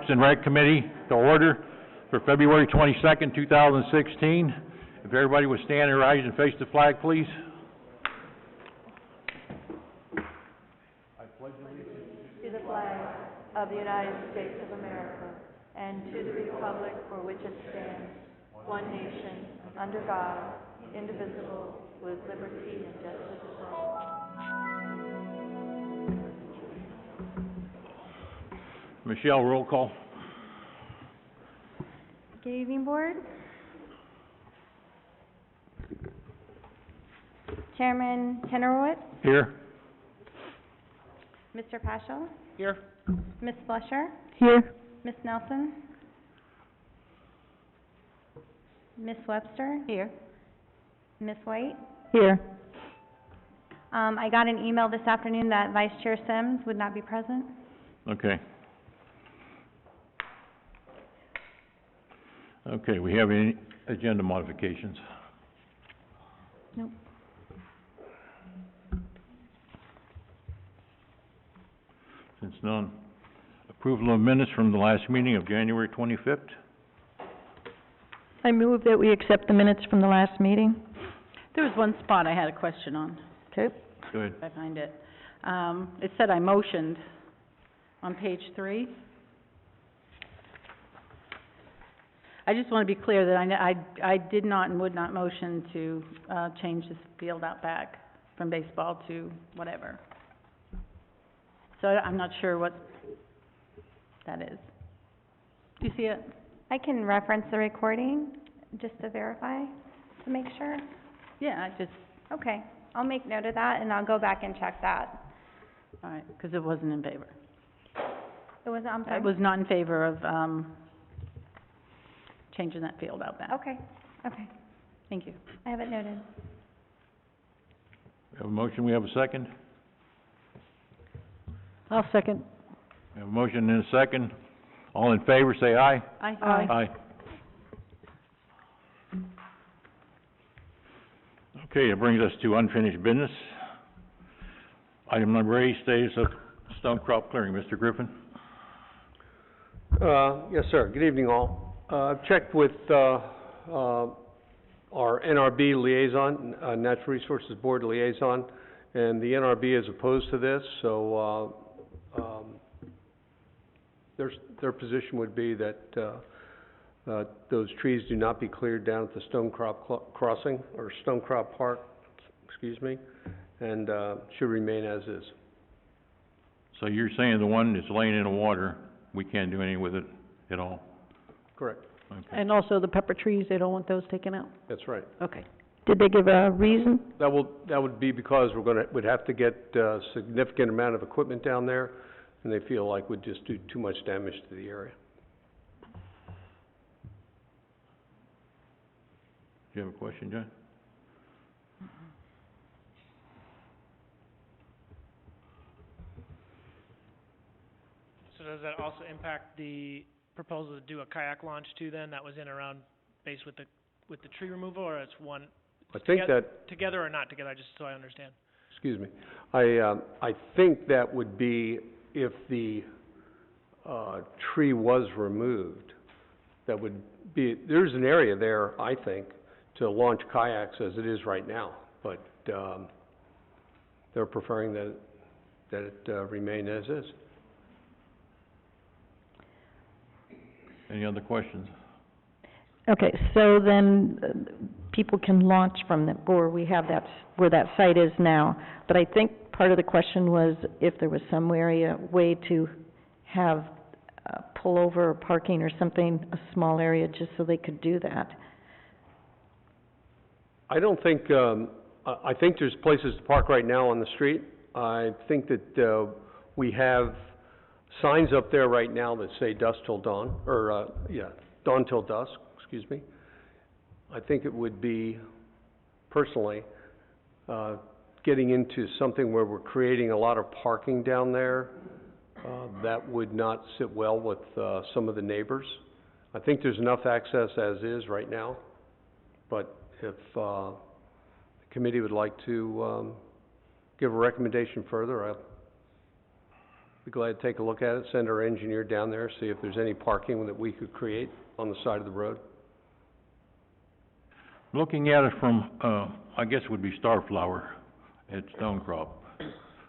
and Rec Committee to order for February 22nd, 2016. If everybody would stand and rise and face the flag, please. To the flag of the United States of America and to the republic for which it stands, one nation, under God, indivisible, with liberty and justice for all. Michelle, roll call. Good evening, Board. Chairman Tenderwood, Here. Mr. Paschal, Here. Ms. Fletcher, Here. Ms. Nelson, Ms. Webster, Here. Ms. White. Here. I got an email this afternoon that Vice Chair Sims would not be present. Okay. Okay, we have any agenda modifications? Nope. Since none. Approval of minutes from the last meeting of January 25th. I move that we accept the minutes from the last meeting. There was one spot I had a question on. Okay. Go ahead. If I find it. It said I motioned on page 3. I just want to be clear that I did not and would not motion to change this field out back from baseball to whatever. So I'm not sure what that is. Do you see it? I can reference the recording just to verify, to make sure. Yeah, I just, Okay, I'll make note of that and I'll go back and check that. all right, because it wasn't in favor. It was, I'm I sorry. was not in favor of changing that field out back. Okay, okay, Thank you. I have it noted. We have a motion, we have a second. I'll second. We have a motion and a second. All in favor, say aye. Aye. Aye. Okay, it brings us to unfinished business. Item number 8, status of stone crop clearing. Mr. Griffin? Yes, sir. Good evening, all. I've checked with our NRB liaison, Natural Resources Board liaison, and the NRB is opposed to this, so their position would be that those trees do not be cleared down at the Stone Crop Crossing, or Stone Crop Park, excuse me, and should remain as is. So you're saying the one that's laying in the water, we can't do anything with it at all? Correct. Okay. And also the pepper trees, they don't want those taken out? That's right. Okay. Did they give a reason? That would be because we'd have to get a significant amount of equipment down there, and they feel like would just do too much damage to the area. Do you have a question, John? So does that also impact the proposal to do a kayak launch too then, that was in around base with the tree removal, or it's one? I think that, Together or not together, just so I understand. excuse me, I think that would be if the tree was removed, that would be, there's an area there, I think, to launch kayaks as it is right now, but they're preferring that it remain as is. Any other questions? Okay, so then people can launch from the, or we have that, where that site is now. But I think part of the question was if there was some way to have pullover or parking or something, a small area, just so they could do that. I don't think, I think there's places to park right now on the street. I think that we have signs up there right now that say dusk till dawn, or, dawn till dusk, excuse me. I think it would be, personally, getting into something where we're creating a lot of parking down there, that would not sit well with some of the neighbors. I think there's enough access as is right now, but if the committee would like to give a recommendation further, I'd be glad to take a look at it, send our engineer down there, see if there's any parking that we could create on the side of the road. Looking at it from, I guess it would be Starflower at Stonecrop.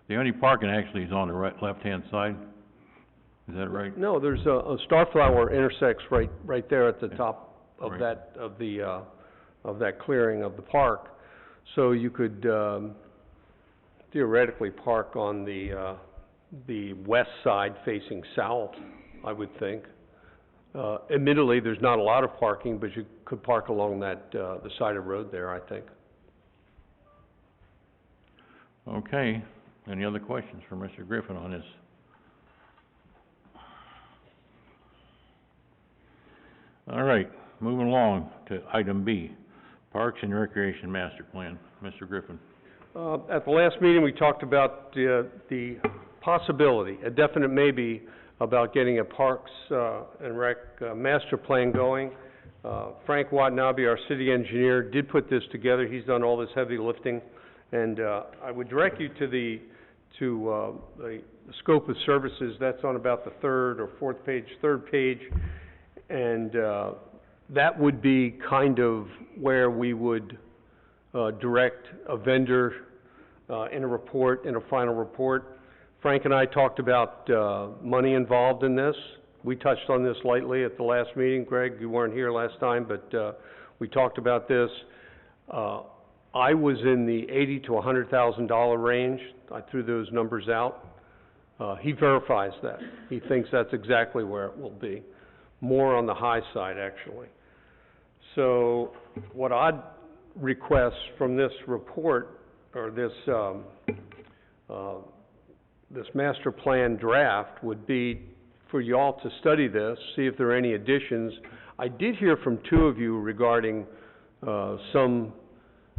The only parking actually is on the left-hand side. Is that right? No, there's a Starflower intersects right there at the top of Right. that, of that clearing of the park. So you could, theoretically park on the west side facing south, I would think. Admittedly, there's not a lot of parking, but you could park along that, the side of the road there, I think. Okay, any other questions for Mr. Griffin on this? All right, moving along to item B, Parks and Recreation Master Plan. Mr. Griffin. At the last meeting, we talked about the possibility, a definite maybe, about getting a Parks and Rec master plan going. Frank Watanabe, our city engineer, did put this together. He's done all this heavy lifting. And I would direct you to the scope of services. That's on about the third page. And that would be kind of where we would direct a vendor in a final report. Frank and I talked about money involved in this. We touched on this lightly at the last meeting. Greg, you weren't here last time, but we talked about this. I was in the $80,000 to $100,000 range. I threw those numbers out. He verifies that. He thinks that's exactly where it will be. More on the high side, actually. So what I'd request from this report, or this master plan draft, would be for y'all to study this, see if there are any additions. I did hear from two of you regarding some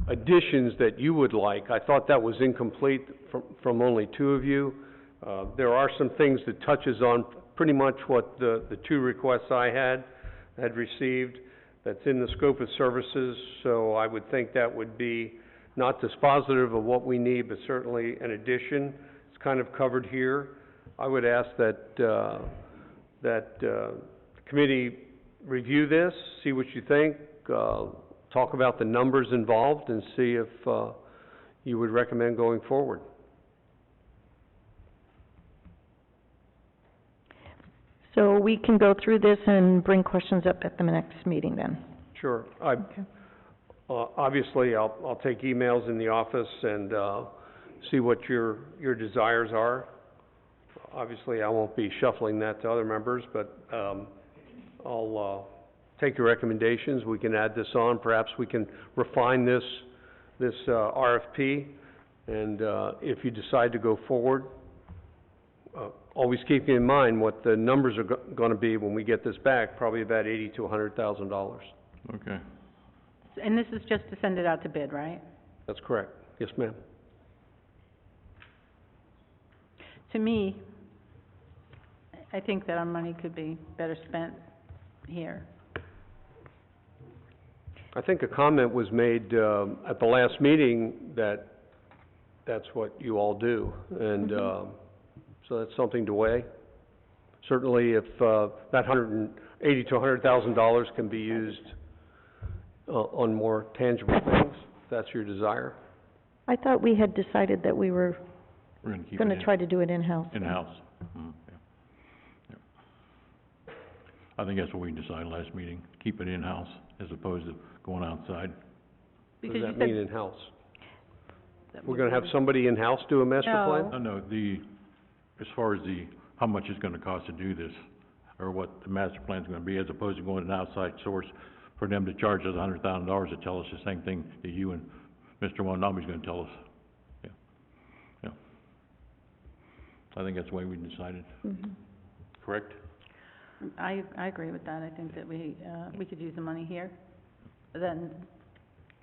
additions that you would like. I thought that was incomplete from only two of you. There are some things that touches on pretty much what the two requests I had received that's in the scope of services, so I would think that would be not dispositive of what we need, but certainly an addition. It's kind of covered here. I would ask that the committee review this, see what you think, talk about the numbers involved, and see if you would recommend going forward. So we can go through this and bring questions up at the next meeting then? Sure. Okay. Obviously, I'll take emails in the office and see what your desires are. Obviously, I won't be shuffling that to other members, but I'll take your recommendations. We can add this on. Perhaps we can refine this RFP, and if you decide to go forward, always keeping in mind what the numbers are going to be when we get this back, probably about $80,000 to $100,000. Okay. And this is just to send it out to bid, right? That's correct. Yes, ma'am. To me, I think that our money could be better spent here. I think a comment was made at the last meeting that that's what you all do, and so that's something to weigh. Certainly, if that $180,000 to $100,000 can be used on more tangible things, if that's your desire. I thought we had decided that we were We're gonna keep gonna it try to do it in-house. in-house. Yeah. Yeah. I think that's what we decided last meeting, keep it in-house as opposed to going outside. What Because does you that said mean in-house? that We're we gonna have would- somebody in-house do a master No. plan? No, as far as how much it's gonna cost to do this, or what the master plan's gonna be, as opposed to going to an outside source for them to charge us $100,000 to tell us the same thing that you and Mr. Watanabe's gonna tell us. Yeah. Yeah. I think that's the way we decided, correct? I agree with that. I think that we could use the money here. Then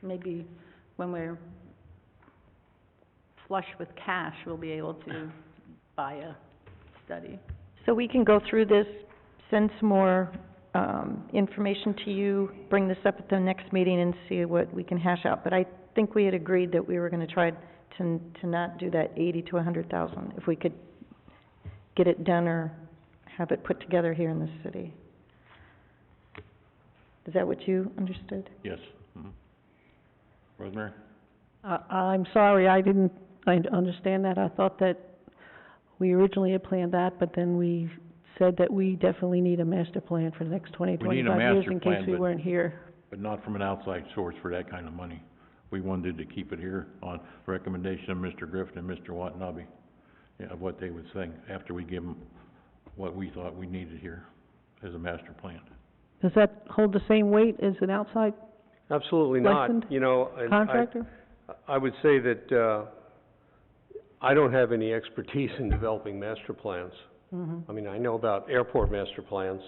maybe when we're flush with cash, we'll be able to buy a study. So we can go through this, send some more information to you, bring this up at the next meeting and see what we can hash out. But I think we had agreed that we were gonna try to not do that 80 to 100,000. If we could get it done or have it put together here in the city. Is that what you understood? Yes. Mhm. Rosemary? I'm sorry, I didn't understand that. I thought that we originally had planned that, but then we said that we definitely need a master plan for the next 20, We need a 25 years master in plan, case we but- weren't here. But not from an outside source for that kind of money. We wanted to keep it here on recommendation of Mr. Griffin and Mr. Watanabe, yeah, of what they would think after we give them what we thought we needed here as a master plan. Does that hold the same weight as an outside Absolutely not, licensed you know, and contractor? I would say that, I don't have any expertise in developing master plans. I mean, I know about airport master plans,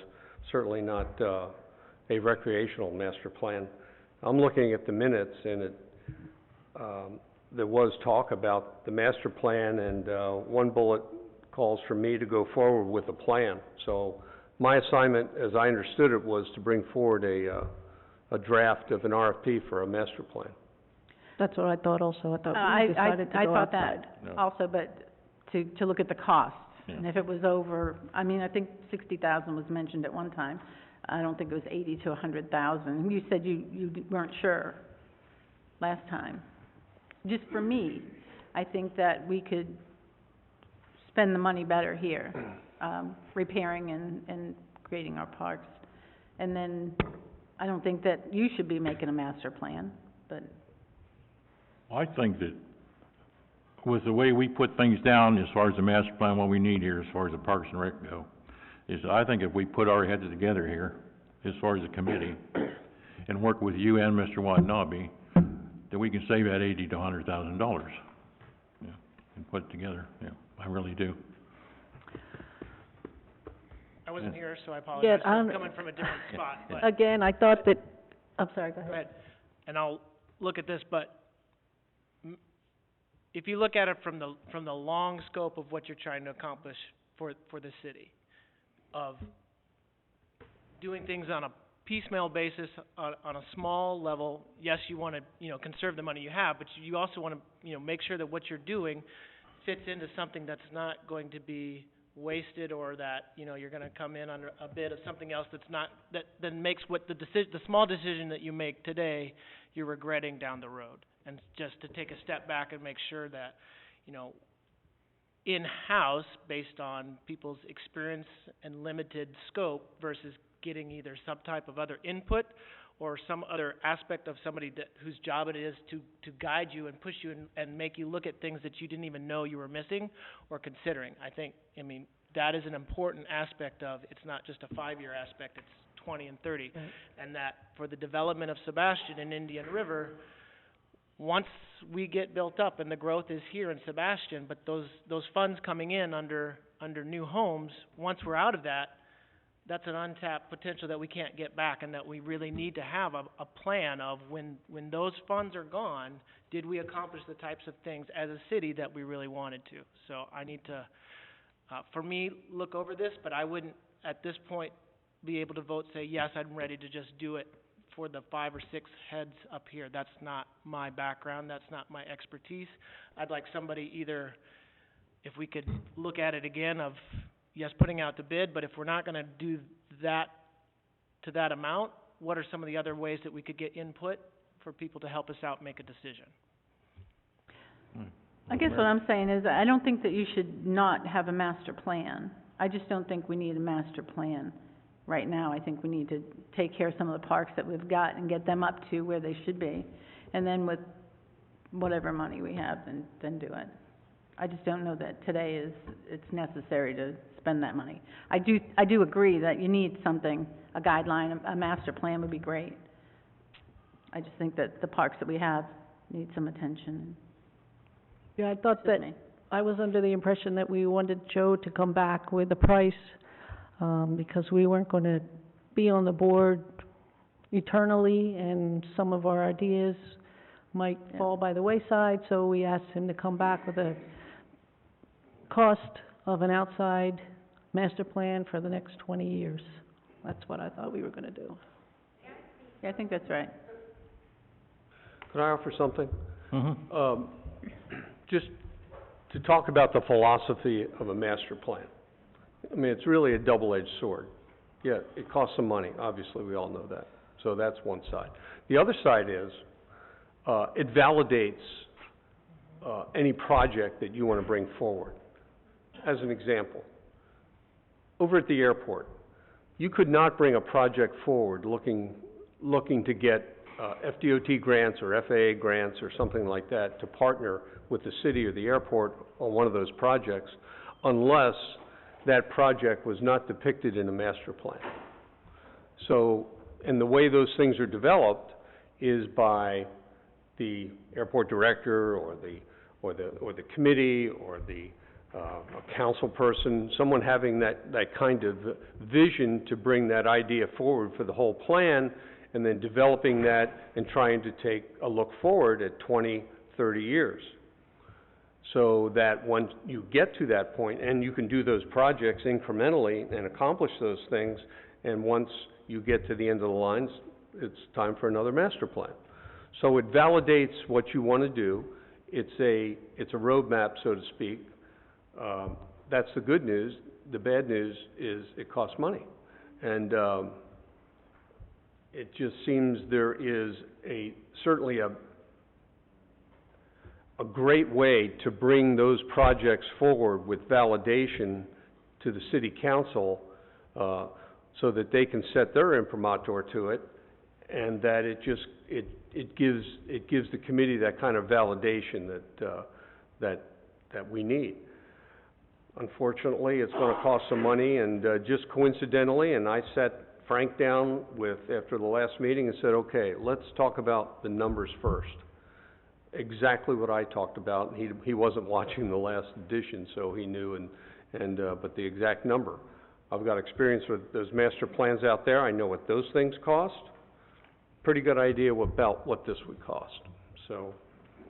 certainly not, a recreational master plan. I'm looking at the minutes and it, there was talk about the master plan and, one bullet calls for me to go forward with a plan. So my assignment, as I understood it, was to bring forward a draft of an RFP for a master plan. That's what I thought also. I thought we decided to I go thought outside. that No. also, but to look at the costs. Yeah. And if it was over, I mean, I think 60,000 was mentioned at one time. I don't think it was 80 to 100,000. You said you weren't sure last time. Just for me, I think that we could spend the money better here, repairing and creating our parks. And then, I don't think that you should be making a master plan, but I think that with the way we put things down as far as the master plan, what we need here as far as the Parks and Rec go, is I think if we put our heads together here, as far as the committee, and work with you and Mr. Watanabe, that we can save that $80,000 to $100,000. Yeah, and put it together, yeah, I really do. I wasn't here, so I apologize, I I'm don't- coming from a different spot, but, Again, I thought that, I'm sorry, go go ahead. ahead. And I'll look at this, but if you look at it from the long scope of what you're trying to accomplish for the city, of doing things on a piecemeal basis, on a small level, yes, you wanna, conserve the money you have, but you also wanna, make sure that what you're doing fits into something that's not going to be wasted, or that, you're gonna come in under a bid of something else that's not, that then makes what the small decision that you make today, you're regretting down the road. And just to take a step back and make sure that, in-house, based on people's experience and limited scope versus getting either some type of other input or some other aspect of somebody whose job it is to guide you and push you and make you look at things that you didn't even know you were missing or considering. I mean, that is an important aspect of, it's not just a 5-year aspect, it's 20 and 30. Right. And that for the development of Sebastian and Indian River, once we get built up and the growth is here in Sebastian, but those funds coming in under new homes, once we're out of that, that's an untapped potential that we can't get back, and that we really need to have a plan of when those funds are gone, did we accomplish the types of things as a city that we really wanted to? So I need to, for me, look over this, but I wouldn't, at this point, be able to vote, say, yes, I'm ready to just do it for the 5 or 6 heads up here. That's not my background, that's not my expertise. I'd like somebody either, if we could look at it again of, yes, putting out the bid, but if we're not gonna do that to that amount, what are some of the other ways that we could get input for people to help us out make a decision? I guess what I'm saying is, I don't think that you should not have a master plan. I just don't think we need a master plan right now. I think we need to take care of some of the parks that we've got and get them up to where they should be. And then with whatever money we have, then do it. I just don't know that today it's necessary to spend that money. I do agree that you need something, a guideline, a master plan would be great. I just think that the parks that we have need some attention. Yeah, I thought Just that, me. I was under the impression that we wanted Joe to come back with a price, because we weren't gonna be on the board eternally, and some of our ideas might Yeah. fall by the wayside, so we asked him to come back with a cost of an outside master plan for the next 20 years. That's what I thought we were gonna do. Yeah, I think that's right. Could I offer something? Mm-hmm. Just to talk about the philosophy of a master plan. I mean, it's really a double-edged sword. Yeah, it costs some money, obviously, we all know that. So that's one side. The other side is, it validates, any project that you want to bring forward. As an example, over at the airport, you could not bring a project forward looking to get, FDOT grants or FAA grants or something like that to partner with the city or the airport on one of those projects unless that project was not depicted in a master plan. So, and the way those things are developed is by the airport director or the committee or the a council person, someone having that kind of vision to bring that idea forward for the whole plan, and then developing that and trying to take a look forward at 20, 30 years. So that once you get to that point, and you can do those projects incrementally and accomplish those things, and once you get to the end of the lines, it's time for another master plan. So it validates what you want to do. It's a roadmap, so to speak. That's the good news. The bad news is it costs money. And it just seems there is certainly a great way to bring those projects forward with validation to the city council, so that they can set their imprimatur to it, and that it gives the committee that kind of validation that we need. Unfortunately, it's going to cost some money, and just coincidentally, and I sat Frank down after the last meeting and said, okay, let's talk about the numbers first. Exactly what I talked about. He wasn't watching the last edition, so he knew, but the exact number. I've got experience with those master plans out there. I know what those things cost. Pretty good idea about what this would cost. So,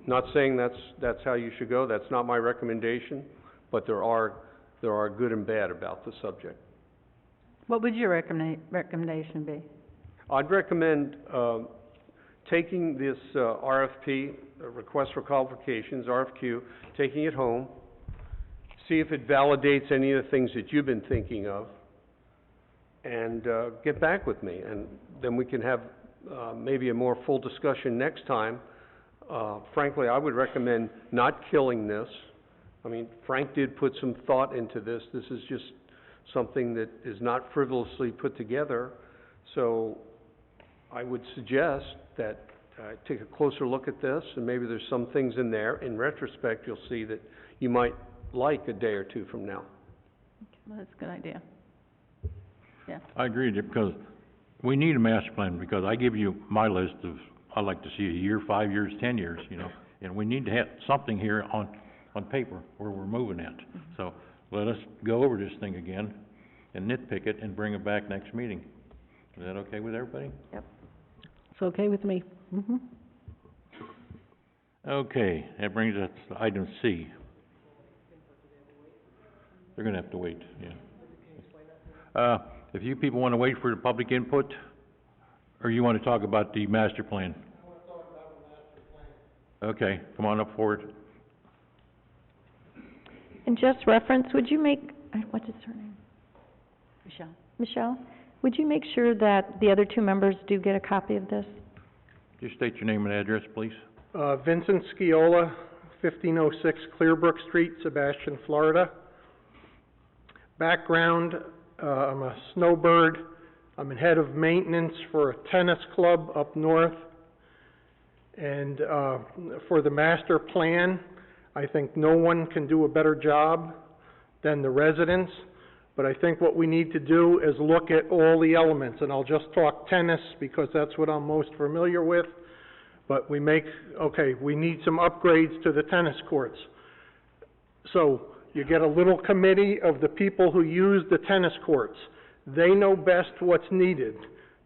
not saying that's how you should go. That's not my recommendation, but there are good and bad about the subject. What would your recommendation be? I'd recommend taking this RFP, request for qualifications, RFQ, taking it home, see if it validates any of the things that you've been thinking of, and get back with me, and then we can have maybe a more full discussion next time. Frankly, I would recommend not killing this. I mean, Frank did put some thought into this. This is just something that is not frivolously put together. So I would suggest that take a closer look at this, and maybe there's some things in there. In retrospect, you'll see that you might like a day or two from now. Well, that's a good idea. Yeah. I agree with you, because we need a master plan, because I give you my list of, I'd like to see a year, 5 years, 10 years, and we need to have something here on paper where we're moving at. So let us go over this thing again and nitpick it and bring it back next meeting. Is that okay with everybody? Yep. It's okay with me. Mm-hmm. Okay, that brings us to item C. They're gonna have to wait, yeah. If you people wanna wait for the public input, or you wanna talk about the master plan? I wanna talk about the master plan. Okay, come on up forward. And just reference, would you make, what is her name? Michelle, would you make sure that the other two members do get a copy of this? Just state your name and address, please. Vincent Sciola, 1506 Clearbrook Street, Sebastian, Florida. Background, I'm a snowbird. I'm head of maintenance for a tennis club up north. And for the master plan, I think no one can do a better job than the residents. But I think what we need to do is look at all the elements, and I'll just talk tennis because that's what I'm most familiar with. But we need some upgrades to the tennis courts. So you get a little committee of the people who use the tennis courts. They know best what's needed.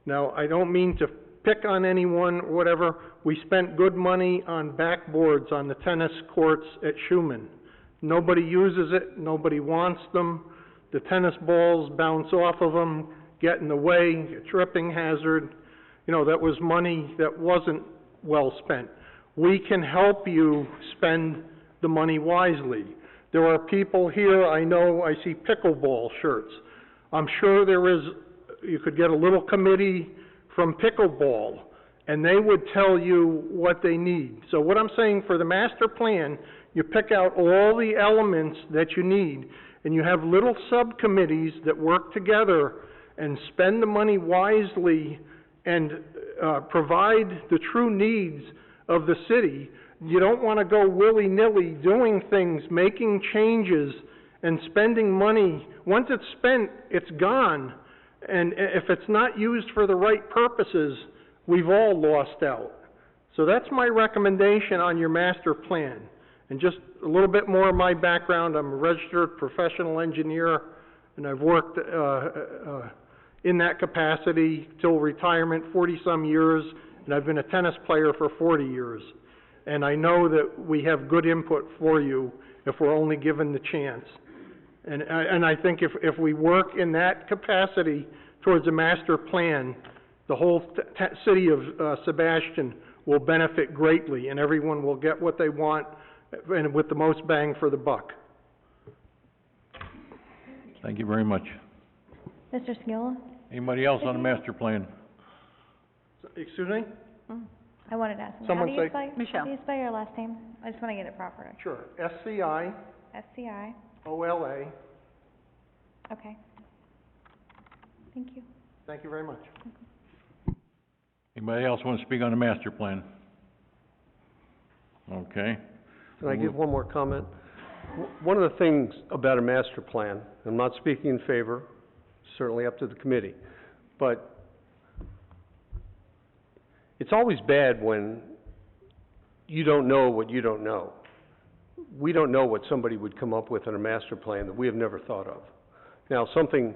Now, I don't mean to pick on anyone or whatever. We spent good money on backboards on the tennis courts at Schumann. Nobody uses it, nobody wants them. The tennis balls bounce off of them, get in the way, a tripping hazard. That was money that wasn't well spent. We can help you spend the money wisely. There are people here, I know, I see pickleball shirts. I'm sure you could get a little committee from pickleball, and they would tell you what they need. So what I'm saying, for the master plan, you pick out all the elements that you need, and you have little subcommittees that work together and spend the money wisely and provide the true needs of the city. You don't want to go willy-nilly doing things, making changes, and spending money. Once it's spent, it's gone. And if it's not used for the right purposes, we've all lost out. So that's my recommendation on your master plan. And just a little bit more of my background, I'm a registered professional engineer, and I've worked in that capacity till retirement, 40-some years, and I've been a tennis player for 40 years. And I know that we have good input for you if we're only given the chance. And I think if we work in that capacity towards a master plan, the whole city of Sebastian will benefit greatly, and everyone will get what they want, and with the most bang for the buck. Thank you very much. Mr. Skilla? Anybody else on the master plan? Excuse me? I wanted to ask, Someone how do you say- spell, Michelle. how do you spell your last name? I just want to get it proper. Sure. SCIOLA. S-C-I, okay. Thank you. Thank you very much. Anybody else want to speak on the master plan? Okay. Can I give one more comment? One of the things about a master plan, I'm not speaking in favor, certainly up to the committee, but it's always bad when you don't know what you don't know. We don't know what somebody would come up with in a master plan that we have never thought of. Now, something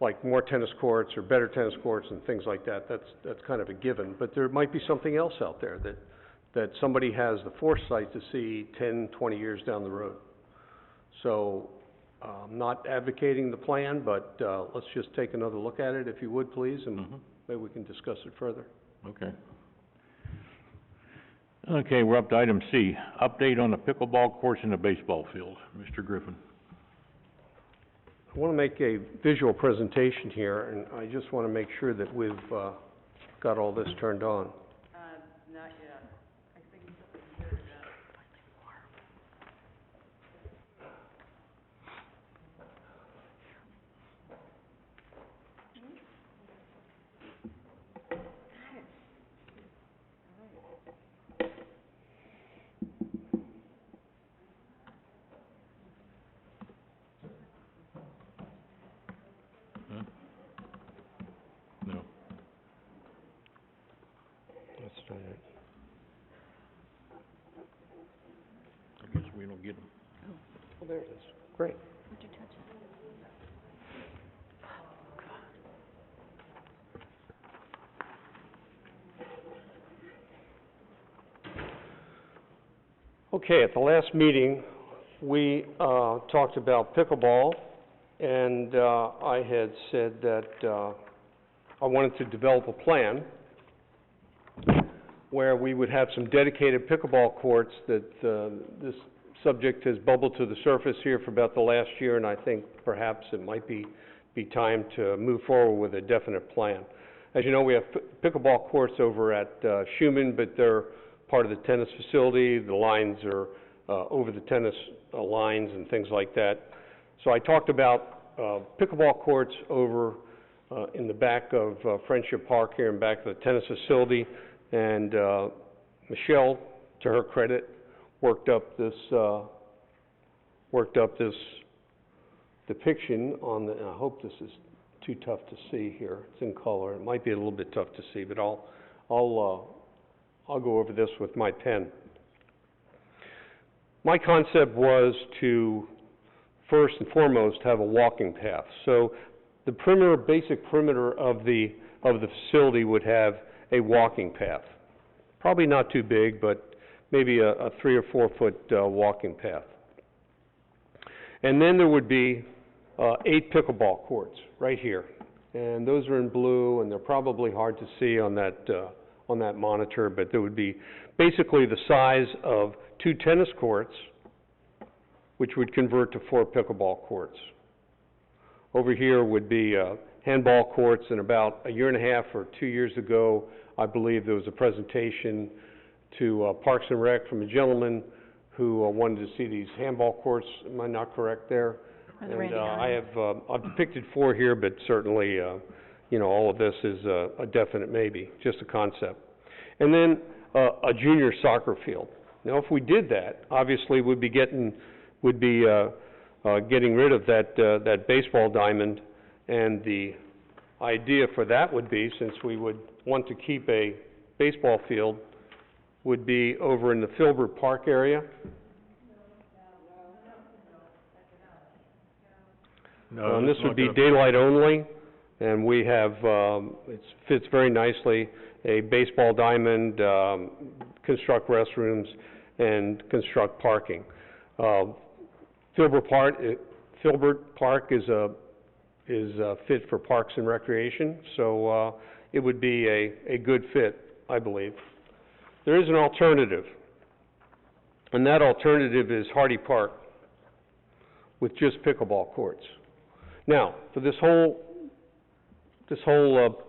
like more tennis courts or better tennis courts and things like that, that's kind of a given, but there might be something else out there that somebody has the foresight to see 10, 20 years down the road. So, I'm not advocating the plan, but let's just take another look at it, if you would, please, and maybe we can discuss it further. Okay. Okay, we're up to item C, update on the pickleball courts and the baseball field. Mr. Griffin. I want to make a visual presentation here, and I just want to make sure that we've got all this turned on. Not yet. I think No. Let's try it. I guess we don't get them. Well, there it is. Great. Okay, at the last meeting, we talked about pickleball, and I had said that I wanted to develop a plan where we would have some dedicated pickleball courts that this subject has bubbled to the surface here for about the last year, and I think perhaps it might be time to move forward with a definite plan. As you know, we have pickleball courts over at Schumann, but they're part of the tennis facility. The lines are over the tennis lines and things like that. So I talked about pickleball courts over in the back of Friendship Park here in back of the tennis facility, and Michelle, to her credit, worked up this depiction on the, and I hope this is too tough to see here. It's in color. It might be a little bit tough to see, but I'll go over this with my pen. My concept was to, first and foremost, have a walking path. So the basic perimeter of the facility would have a walking path. Probably not too big, but maybe a 3 or 4 foot walking path. And then there would be 8 pickleball courts right here. And those are in blue, and they're probably hard to see on that monitor, but there would be basically the size of 2 tennis courts which would convert to 4 pickleball courts. Over here would be, handball courts, and about a year and a half or 2 years ago, I believe there was a presentation to, Parks and Rec from a gentleman who, wanted to see these handball courts. Am I not correct there? Or the And, Randy I have, I've depicted 4 here, but certainly, you know, all of this is a definite maybe, just a concept. And then, a junior soccer field. Now, if we did that, obviously we'd be getting rid of that baseball diamond, and the idea for that would be, since we would want to keep a baseball field, would be over in the Filbert Park area. No, This let's would look be it up. daylight only, and we have, it fits very nicely, a baseball diamond, construct restrooms, and construct parking. Filbert Park is fit for Parks and Recreation, so, it would be a good fit, I believe. There is an alternative, and that alternative is Hardy Park with just pickleball courts. Now, for this whole,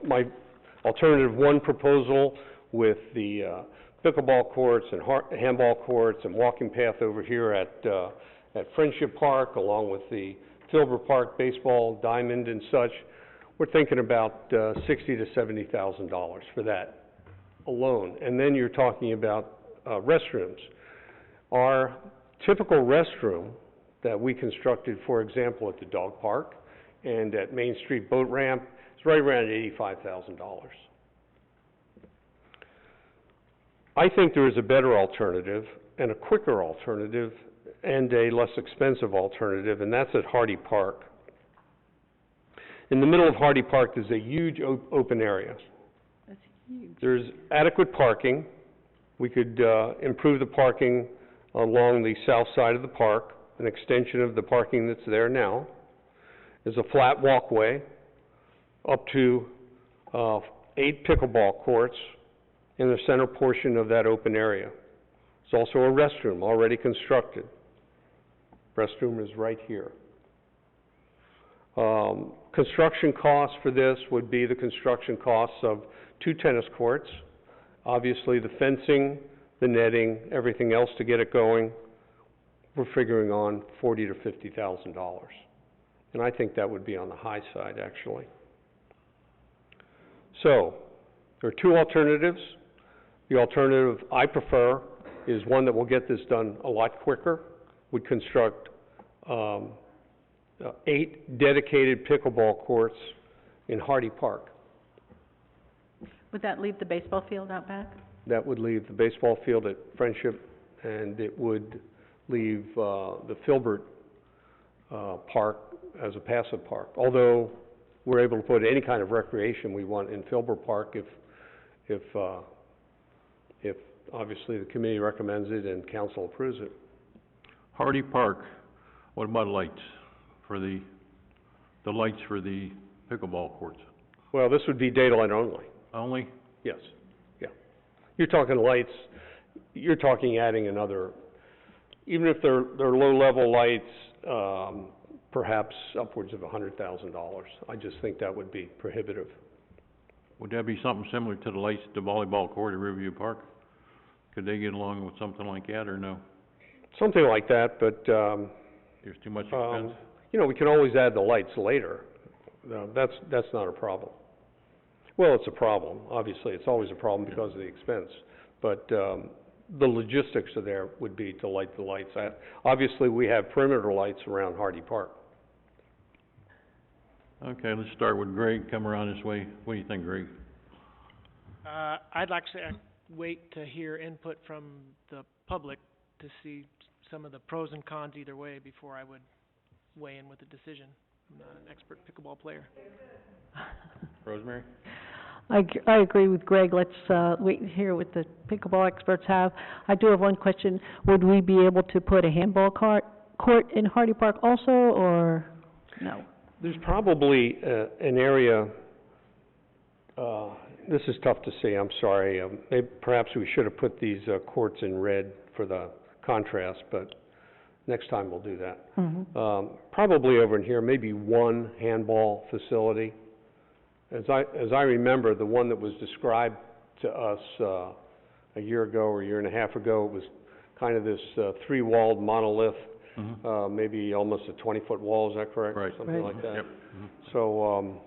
my alternative 1 proposal with the, pickleball courts and handball courts and walking path over here at Friendship Park, along with the Filbert Park baseball diamond and such, we're thinking about, $60,000 to $70,000 for that alone. And then you're talking about, restrooms. Our typical restroom that we constructed, for example, at the dog park and at Main Street Boat Ramp, is right around $85,000. I think there is a better alternative and a quicker alternative and a less expensive alternative, and that's at Hardy Park. In the middle of Hardy Park, there's a huge open area. That's huge. There's adequate parking. We could, improve the parking along the south side of the park, an extension of the parking that's there now. There's a flat walkway up to, 8 pickleball courts in the center portion of that open area. There's also a restroom already constructed. Restroom is right here. Construction costs for this would be the construction costs of 2 tennis courts, obviously the fencing, the netting, everything else to get it going. We're figuring on $40,000 to $50,000. And I think that would be on the high side, actually. So, there are 2 alternatives. The alternative I prefer is one that will get this done a lot quicker. We construct 8 dedicated pickleball courts in Hardy Park. Would that leave the baseball field out back? That would leave the baseball field at Friendship, and it would leave the Filbert Park as a passive park. Although we're able to put any kind of recreation we want in Filbert Park if obviously the committee recommends it and council approves it. Hardy Park, what about lights for the lights for the pickleball courts? Well, this would be daylight only. Only? Yes, yeah. You're talking lights, you're talking adding another, even if they're low-level lights, perhaps upwards of $100,000. I just think that would be prohibitive. Would that be something similar to the lights at the volleyball court at Riverview Park? Could they get along with something like that, or no? Something like that, but, There's too much expense? you know, we can always add the lights later. That's not a problem. Well, it's a problem, obviously, it's always a problem because of the expense, but, the logistics of there would be to light the lights. Obviously, we have perimeter lights around Hardy Park. Okay, let's start with Greg, come around this way. What do you think, Greg? I'd like to wait to hear input from the public to see some of the pros and cons either way before I would weigh in with a decision. I'm not an expert pickleball player. Rosemary? I agree with Greg. Let's, wait and hear what the pickleball experts have. I do have one question. Would we be able to put a handball court in Hardy Park also, or no? There's probably, an area, this is tough to say, I'm sorry. Perhaps we should have put these, courts in red for the contrast, but next time we'll do that. Mhm. Probably over in here, maybe one handball facility. As I remember, the one that was described to us, a year ago or a year and a half ago, it was kind of this, three-walled monolith, maybe almost a 20-foot wall, is that correct? Right. Something Right. like that. Yep. So,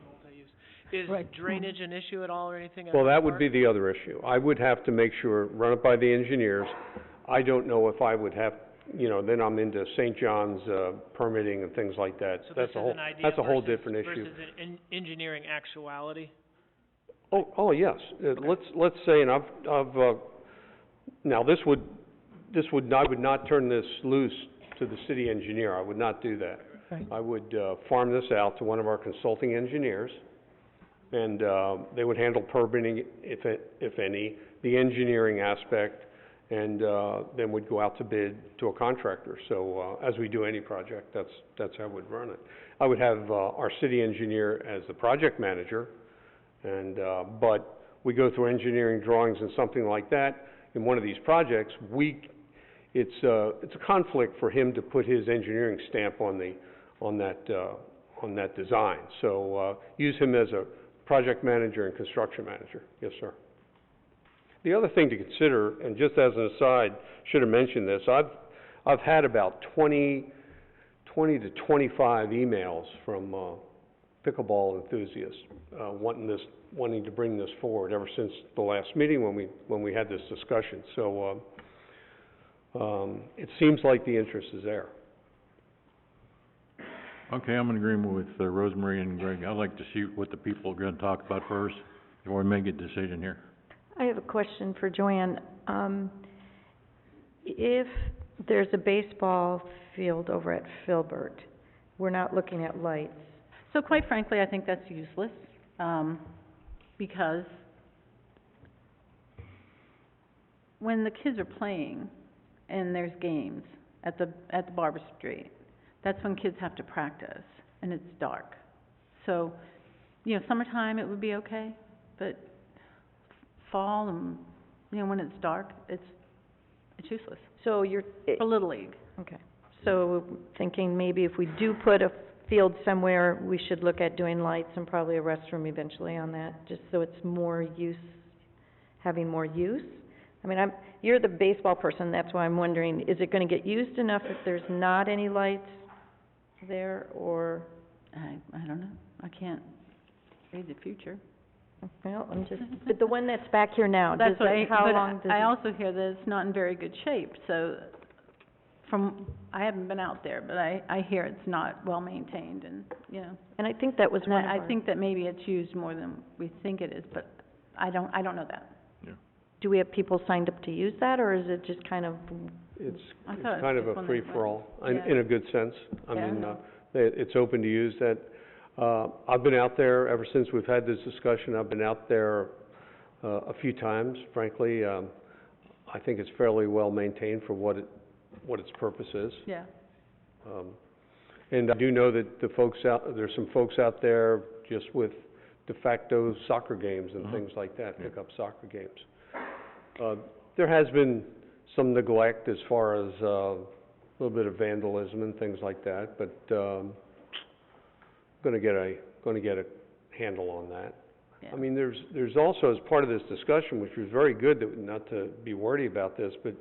Multi-use. Is Right. drainage an issue at all or anything? at well, the that would park? be the other issue. I would have to make sure, run it by the engineers. I don't know if I would have, then I'm into St. John's, permitting and things like that. So That's this a is whole, an idea that's a whole versus- different issue. Versus an engineering actuality? Oh, yes. Let's say, and now I would not turn this loose to the city engineer. I would not do that. Right. I would, farm this out to one of our consulting engineers, and, they would handle permitting, if any, the engineering aspect, and, then we'd go out to bid to a contractor. So, as we do any project, that's how we'd run it. I would have, our city engineer as the project manager, and, but we go through engineering drawings and something like that. In one of these projects, it's a conflict for him to put his engineering stamp on that design. So, use him as a project manager and construction manager. Yes, sir. The other thing to consider, and just as an aside, should have mentioned this, I've had about 20 to 25 emails from, pickleball enthusiasts, wanting to bring this forward ever since the last meeting when we had this discussion. So, it seems like the interest is there. Okay, I'm in agreement with Rosemary and Greg. I'd like to see what the people are gonna talk about first before we make a decision here. I have a question for Joanne. If there's a baseball field over at Filbert, we're not looking at lights. So quite frankly, I think that's useless, because when the kids are playing and there's games at the Barber Street, that's when kids have to practice, and it's dark. So, summertime it would be okay, but fall and, when it's dark, it's useless So you're, for Little League. okay. So thinking maybe if we do put a field somewhere, we should look at doing lights and probably a restroom eventually on that, just so it's more use, having more use. I mean, you're the baseball person, that's why I'm wondering, is it gonna get used enough if there's not any lights there, or, I don't know, I can't read the future. well, I'm just, but the one that's back here now, does That's what it, how long does but I it? also hear that it's not in very good shape, so I haven't been out there, but I hear it's not well maintained and, And I think that was and one of I our, think that maybe it's used more than we think it is, but I don't know that. do we have people signed up to use that, or is it just kind of, It's I thought it kind was of just a one that free-for-all, went- in a good sense. I Yeah. mean, it's open to use that. I've been out there ever since we've had this discussion. I've been out there, a few times, frankly. I think it's fairly well maintained for what its purpose is. Yeah. And I do know that there's some folks out there just with de facto soccer games and things like that, pick-up soccer games. There has been some neglect as far as, a little bit of vandalism and things like that, but, gonna get a handle on that. Yeah. I mean, there's also, as part of this discussion, which was very good, that, not to be wordy about this, but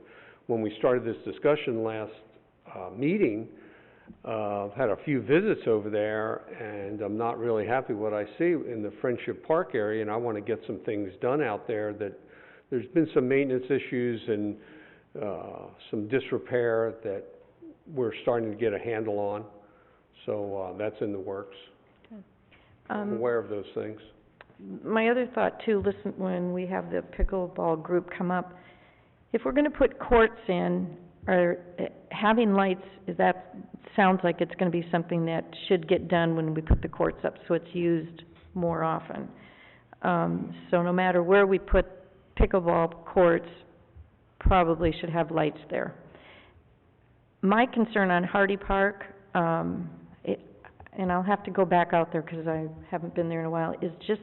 when we started this discussion last, meeting, had a few visits over there, and I'm not really happy what I see in the Friendship Park area, and I wanna get some things done out there. That there's been some maintenance issues and, some disrepair that we're starting to get a handle on, so, that's in the works. I'm aware of those things. my other thought too, listen, when we have the pickleball group come up, if we're gonna put courts in, or having lights, sounds like it's gonna be something that should get done when we put the courts up, so it's used more often. So no matter where we put pickleball courts, probably should have lights there. My concern on Hardy Park, and I'll have to go back out there because I haven't been there in a while, is just,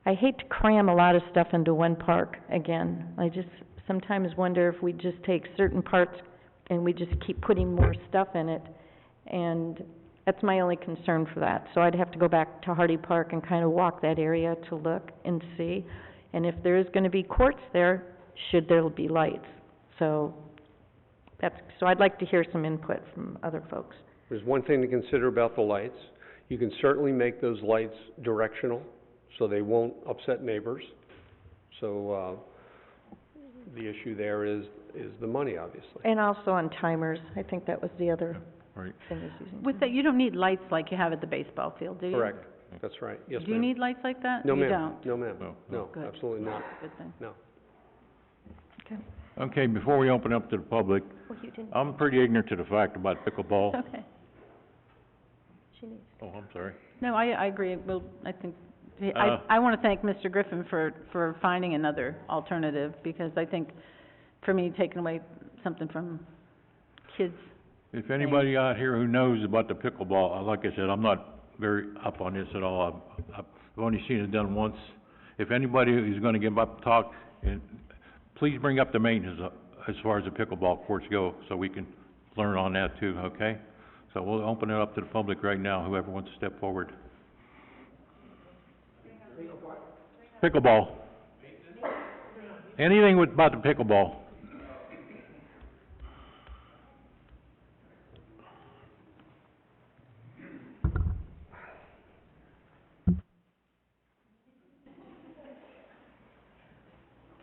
I hate to cram a lot of stuff into one park again. I just sometimes wonder if we just take certain parts and we just keep putting more stuff in it, and that's my only concern for that. So I'd have to go back to Hardy Park and kind of walk that area to look and see. And if there is gonna be courts there, should there be lights? So so I'd like to hear some input from other folks. There's one thing to consider about the lights. You can certainly make those lights directional, so they won't upset neighbors. So, the issue there is the money, obviously. And also on timers, I think that was the other Right. thing is using. With that, you don't need lights like you have at the baseball field, do you? Correct, that's right, yes, ma'am. Do you need lights like that? No, You ma'am. don't? No, ma'am, No. no, Good. absolutely not, Good then. no. Okay, before we open up to the public, Well, you didn't, I'm pretty ignorant to the fact about pickleball. Okay. she needs. Oh, I'm sorry. No, I agree. Well, I think, Uh, I wanna thank Mr. Griffin for finding another alternative, because I think, for me, taking away something from kids. If anybody out here who knows about the pickleball, like I said, I'm not very up on this at all. I've only seen it done once. If anybody who's gonna get up and talk, and please bring up the maintenance as far as the pickleball courts go, so we can learn on that too, okay? So we'll open it up to the public right now, whoever wants to step forward. Pickleball. Anything about the pickleball?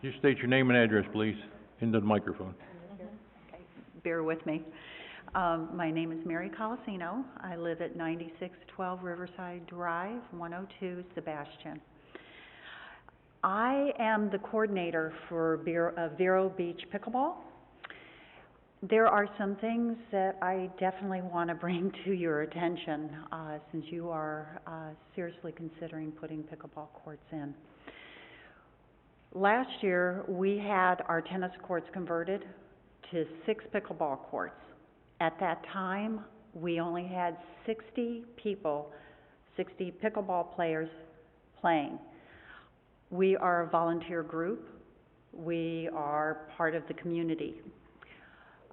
Just state your name and address, please, into the microphone. Bear with me. My name is Mary Colosino. I live at 9612 Riverside Drive, 102 Sebastian. I am the coordinator for Vero Beach Pickleball. There are some things that I definitely want to bring to your attention, since you are seriously considering putting pickleball courts in. Last year, we had our tennis courts converted to 6 pickleball courts. At that time, we only had 60 people, 60 pickleball players playing. We are a volunteer group. We are part of the community.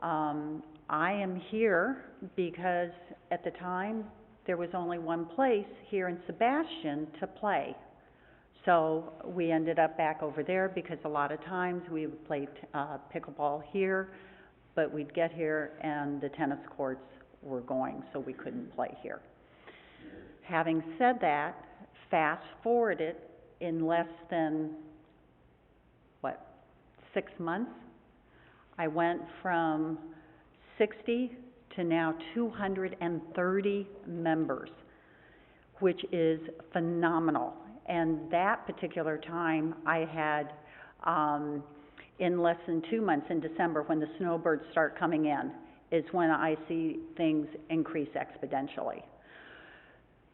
I am here because at the time, there was only one place here in Sebastian to play. So we ended up back over there because a lot of times we would play pickleball here, but we'd get here and the tennis courts were going, so we couldn't play here. Having said that, fast forward it in less than, 6 months, I went from 60 to now 230 members, which is phenomenal. And that particular time, I had, in less than 2 months, in December, when the snowbirds start coming in, is when I see things increase exponentially.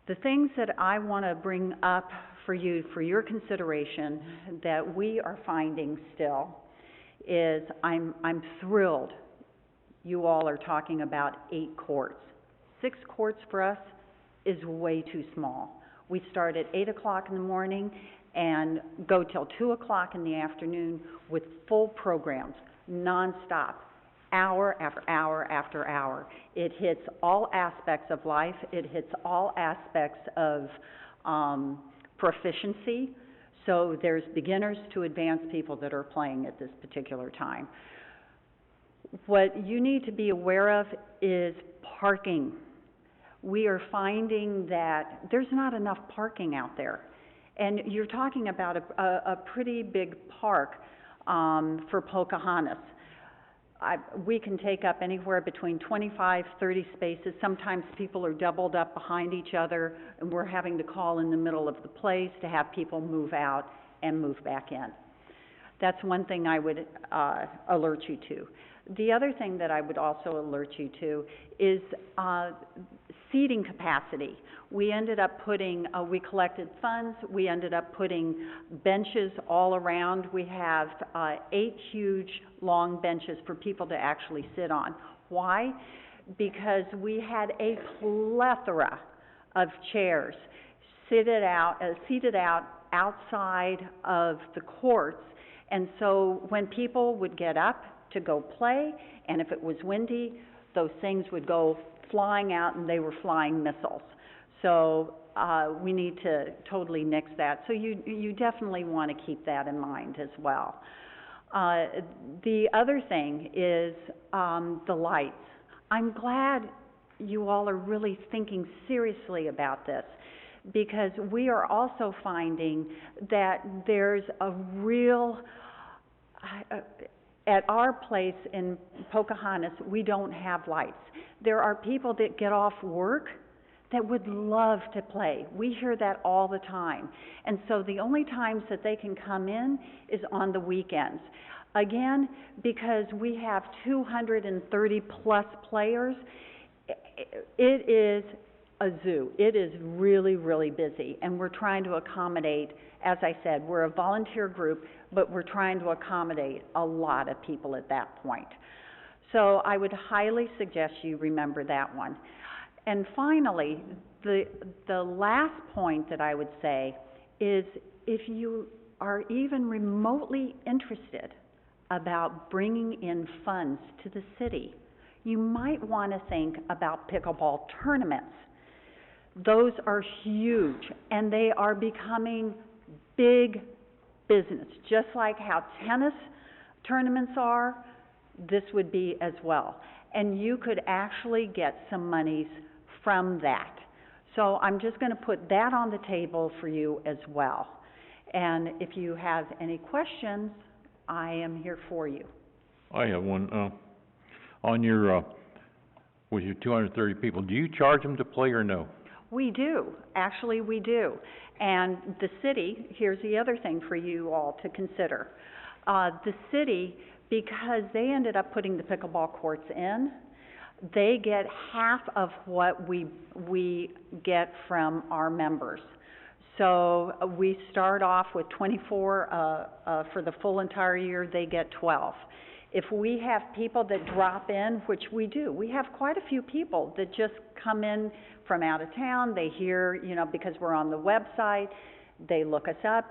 The things that I want to bring up for you, for your consideration, that we are finding still, is I'm thrilled you all are talking about 8 courts. 6 courts for us is way too small. We start at 8 o'clock in the morning and go till 2 o'clock in the afternoon with full programs, nonstop, hour after hour after hour. It hits all aspects of life. It hits all aspects of proficiency. So there's beginners to advanced people that are playing at this particular time. What you need to be aware of is parking. We are finding that there's not enough parking out there. And you're talking about a pretty big park for Pocahontas. We can take up anywhere between 25, 30 spaces. Sometimes people are doubled up behind each other, and we're having to call in the middle of the place to have people move out and move back in. That's one thing I would alert you to. The other thing that I would also alert you to is seating capacity. We ended up putting, we collected funds, we ended up putting benches all around. We have 8 huge, long benches for people to actually sit on. Why? Because we had a plethora of chairs seated out outside of the courts. And so when people would get up to go play, and if it was windy, those things would go flying out and they were flying missiles. So, we need to totally nix that. So you definitely want to keep that in mind as well. The other thing is, the lights. I'm glad you all are really thinking seriously about this, because we are also finding that there's a real, at our place in Pocahontas, we don't have lights. There are people that get off work that would love to play. We hear that all the time. And so the only times that they can come in is on the weekends. Again, because we have 230 plus players, it is a zoo. It is really, really busy, and we're trying to accommodate, as I said, we're a volunteer group, but we're trying to accommodate a lot of people at that point. So I would highly suggest you remember that one. And finally, the last point that I would say is, if you are even remotely interested about bringing in funds to the city, you might want to think about pickleball tournaments. Those are huge, and they are becoming big business. Just like how tennis tournaments are, this would be as well. And you could actually get some monies from that. So I'm just going to put that on the table for you as well. And if you have any questions, I am here for you. I have one, on your, with your 230 people, do you charge them to play or no? We do, actually we do. And the city, here's the other thing for you all to consider. The city, because they ended up putting the pickleball courts in, they get half of what we get from our members. So we start off with 24, for the full entire year, they get 12. If we have people that drop in, which we do, we have quite a few people that just come in from out of town, they hear, you know, because we're on the website, they look us up.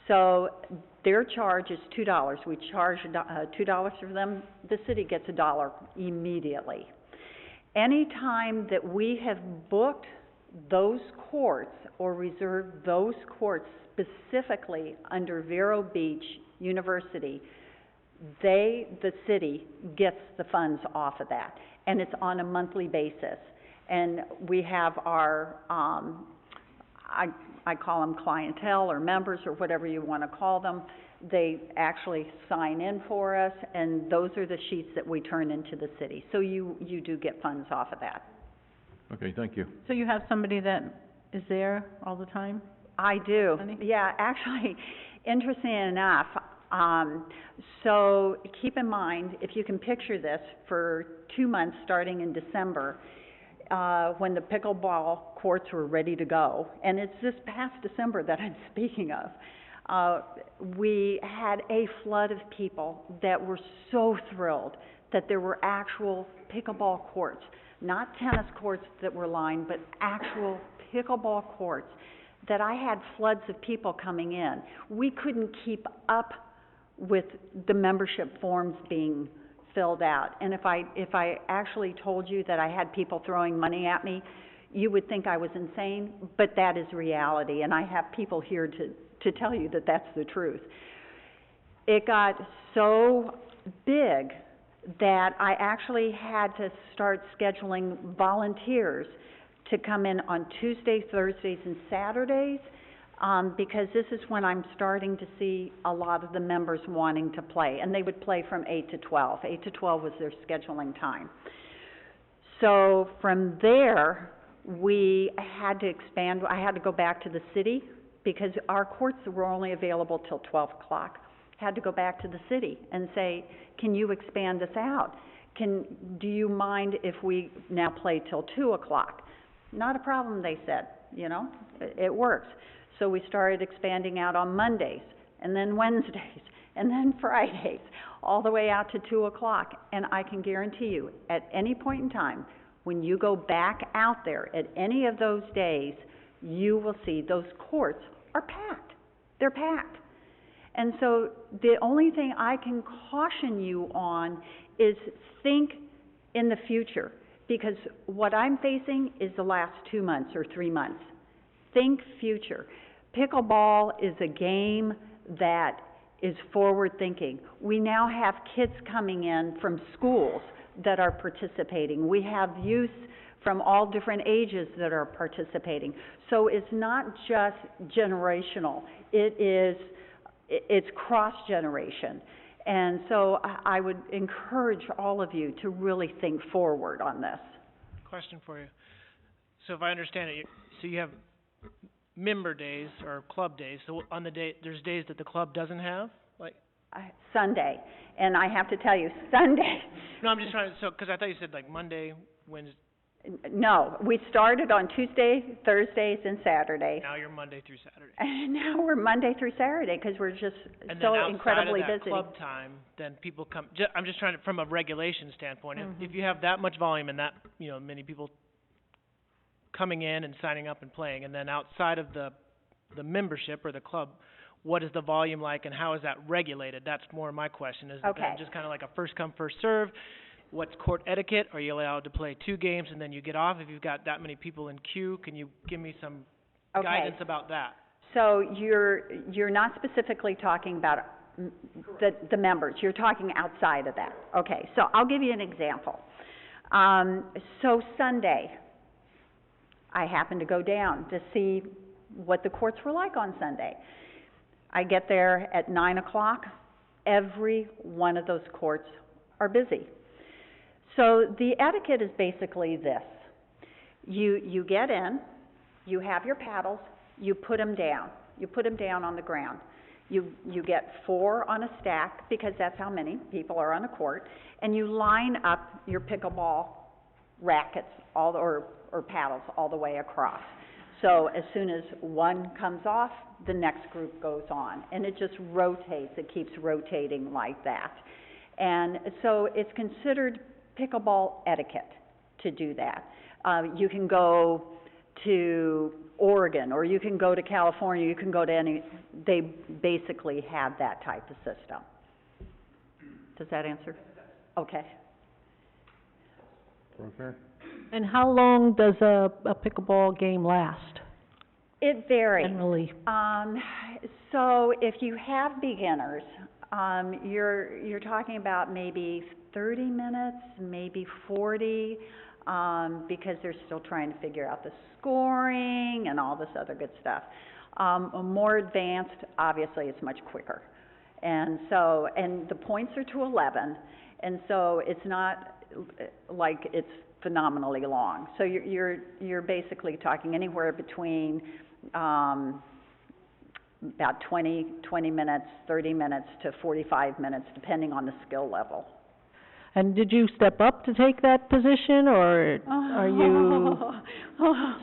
So their charge is $2. We charge $2 for them. The city gets $1 immediately. Anytime that we have booked those courts or reserved those courts specifically under Vero Beach University, the city gets the funds off of that, and it's on a monthly basis. And we have our, I call them clientele or members or whatever you want to call them. They actually sign in for us, and those are the sheets that we turn into the city. So you do get funds off of that. Okay, thank you. So you have somebody that is there all the time? I do. Honey? Yeah, actually, interesting enough, so keep in mind, if you can picture this, for 2 months starting in December, when the pickleball courts were ready to go, and it's this past December that I'm speaking of, we had a flood of people that were so thrilled that there were actual pickleball courts, not tennis courts that were lined, but actual pickleball courts, that I had floods of people coming in. We couldn't keep up with the membership forms being filled out. And if I actually told you that I had people throwing money at me, you would think I was insane, but that is reality, and I have people here to tell you that that's the truth. It got so big that I actually had to start scheduling volunteers to come in on Tuesdays, Thursdays, and Saturdays, because this is when I'm starting to see a lot of the members wanting to play, and they would play from 8 to 12. 8 to 12 was their scheduling time. So from there, we had to expand. I had to go back to the city because our courts were only available till 12 o'clock. Had to go back to the city and say, can you expand this out? Do you mind if we now play till 2 o'clock? Not a problem, they said, you know, it works. So we started expanding out on Mondays, and then Wednesdays, and then Fridays, all the way out to 2 o'clock. And I can guarantee you, at any point in time, when you go back out there at any of those days, you will see those courts are packed. They're packed. And so the only thing I can caution you on is think in the future, because what I'm facing is the last 2 months or 3 months. Think future. Pickleball is a game that is forward-thinking. We now have kids coming in from schools that are participating. We have youth from all different ages that are participating. So it's not just generational. It's cross-generation. And so I would encourage all of you to really think forward on this. Question for you. So if I understand it, so you have member days or club days, so on the day, there's days that the club doesn't have, like? Sunday, and I have to tell you, Sunday. No, I'm just trying to, so, because I thought you said like Monday, Wednesday. No, we started on Tuesday, Thursdays, and Saturdays. Now you're Monday through Saturday. And now we're Monday through Saturday, because we're just And so then incredibly outside of that busy. club time, then people come, I'm just trying to, from a regulation standpoint, Mm-hmm. if you have that much volume and that, you know, many people coming in and signing up and playing, and then outside of the membership or the club, what is the volume like and how is that regulated? That's more my question, is Okay. it just kind of like a first come, first serve? What's court etiquette? Are you allowed to play 2 games and then you get off if you've got that many people in queue? Can you give me some Okay. guidance about that? So you're not specifically talking about the members, you're talking outside of that. Okay, so I'll give you an example. So Sunday, I happened to go down to see what the courts were like on Sunday. I get there at 9 o'clock, every one of those courts are busy. So the etiquette is basically this. You get in, you have your paddles, you put them down. You put them down on the ground. You get 4 on a stack, because that's how many people are on a court, and you line up your pickleball rackets or paddles all the way across. So as soon as one comes off, the next group goes on, and it just rotates. It keeps rotating like that. And so it's considered pickleball etiquette to do that. You can go to Oregon, or you can go to California, you can go to any, they basically have that type of system. Does that answer? Okay. Okay. And how long does a pickleball game last, It varies. generally? So if you have beginners, you're talking about maybe 30 minutes, maybe 40, because they're still trying to figure out the scoring and all this other good stuff. More advanced, obviously, it's much quicker. And so, and the points are to 11, and so it's not like it's phenomenally long. So you're basically talking anywhere between about 20 minutes, 30 minutes to 45 minutes, depending on the skill level. And did you step up to take that position, or are you,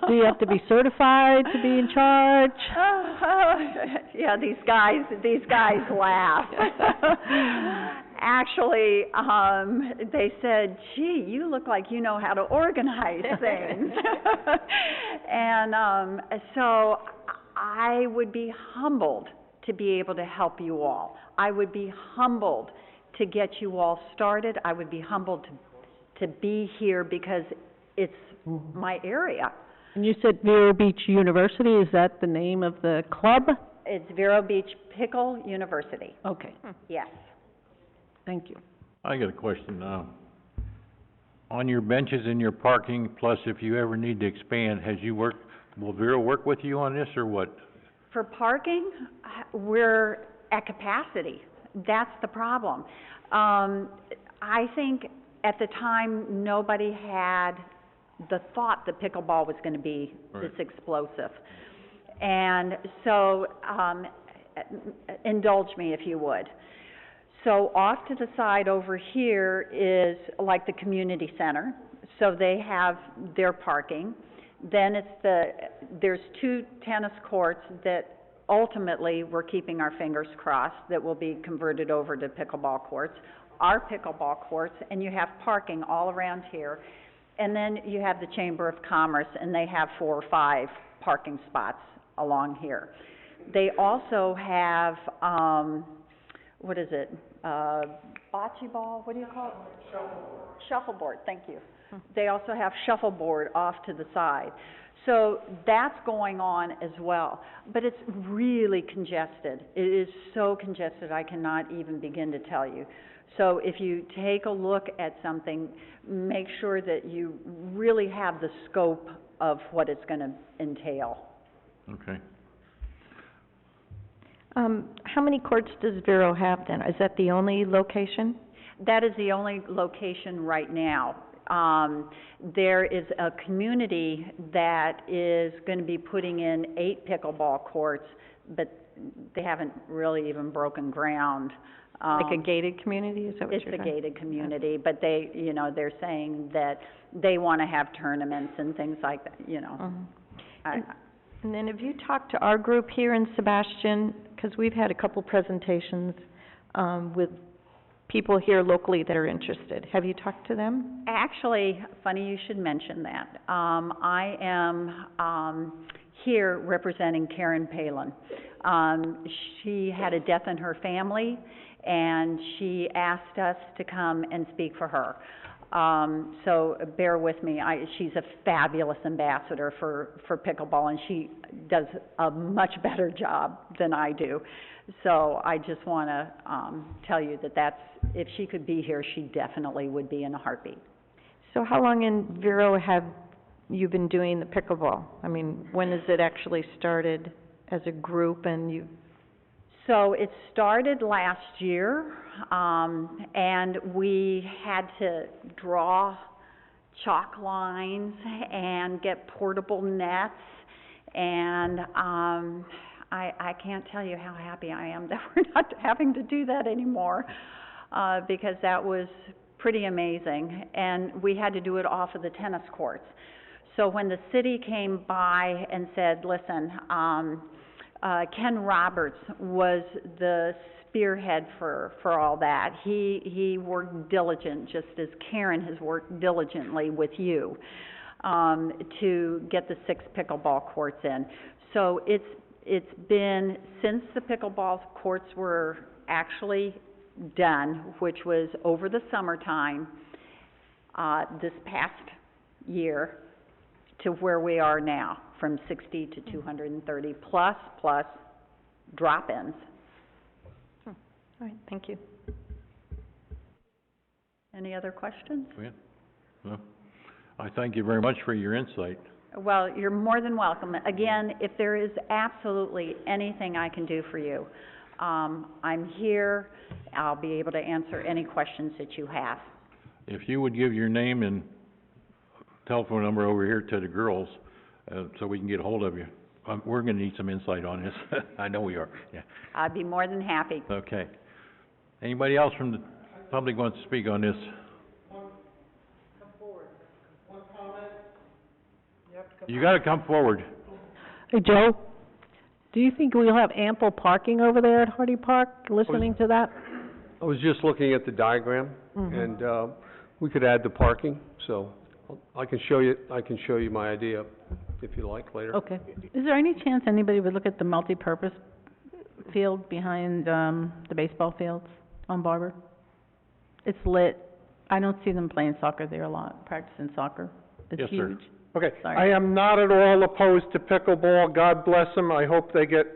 do you have to be certified to be in charge? Yeah, these guys laugh. Actually, they said, gee, you look like you know how to organize things. And so I would be humbled to be able to help you all. I would be humbled to get you all started. I would be humbled to be here, because it's my area. And you said Vero Beach University, is that the name of the club? It's Vero Beach Pickle University. Okay, Yes. thank you. I got a question now. On your benches and your parking, plus if you ever need to expand, will Vero work with you on this, or what? For parking, we're at capacity. That's the problem. I think at the time, nobody had the thought that pickleball was going to be this explosive. And so, indulge me if you would. So off to the side over here is like the community center. So they have their parking. Then there's 2 tennis courts that ultimately, we're keeping our fingers crossed, that will be converted over to pickleball courts, our pickleball courts, and you have parking all around here. And then you have the Chamber of Commerce, and they have 4 or 5 parking spots along here. They also have, what is it, bocce ball, what do you call it? Shuffleboard. Shuffleboard, thank you. They also have shuffleboard off to the side. So that's going on as well, but it's really congested. It is so congested, I cannot even begin to tell you. So if you take a look at something, make sure that you really have the scope of what it's going to entail. Okay. How many courts does Vero have then? Is that the only location? That is the only location right now. There is a community that is going to be putting in 8 pickleball courts, but they haven't really even broken ground. Like a gated community, is that what you're saying? It's a gated community, but they, you know, they're saying that they want to have tournaments and things like that, you know. And then have you talked to our group here in Sebastian? Because we've had a couple presentations with people here locally that are interested. Have you talked to them? Actually, funny you should mention that. I am here representing Karen Palin. She had a death in her family, and she asked us to come and speak for her. So bear with me. She's a fabulous ambassador for pickleball, and she does a much better job than I do. So I just want to tell you that if she could be here, she definitely would be in a heartbeat. So how long in Vero have you been doing the pickleball? I mean, when has it actually started as a group and you? So it started last year, and we had to draw chalk lines and get portable nets, and I can't tell you how happy I am that we're not having to do that anymore, because that was pretty amazing, and we had to do it off of the tennis courts. So when the city came by and said, listen, Ken Roberts was the spearhead for all that. He worked diligent, just as Karen has worked diligently with you, to get the 6 pickleball courts in. So it's been, since the pickleball courts were actually done, which was over the summertime, this past year, to where we are now, from 60 to 230 plus drop-ins. All right, thank you. Any other questions? No. I thank you very much for your insight. Well, you're more than welcome. Again, if there is absolutely anything I can do for you, I'm here. I'll be able to answer any questions that you have. If you would give your name and telephone number over here to the girls, so we can get a hold of you. We're gonna need some insight on this. I know we are, yeah. I'd be more than happy. Okay. Anybody else from the public wants to speak on this? You gotta come forward. Hey, Joe, do you think we'll have ample parking over there at Hardy Park, listening to that? I was just looking at the diagram, and we could add the parking, so I can show you my idea if you like later. Okay. Is there any chance anybody would look at the multi-purpose field behind, the baseball fields on Barber? It's lit. I don't see them playing soccer there a lot, practicing soccer. It's Yes, sir. huge. Okay, Sorry. I am not at all opposed to pickleball. God bless them. I hope they get,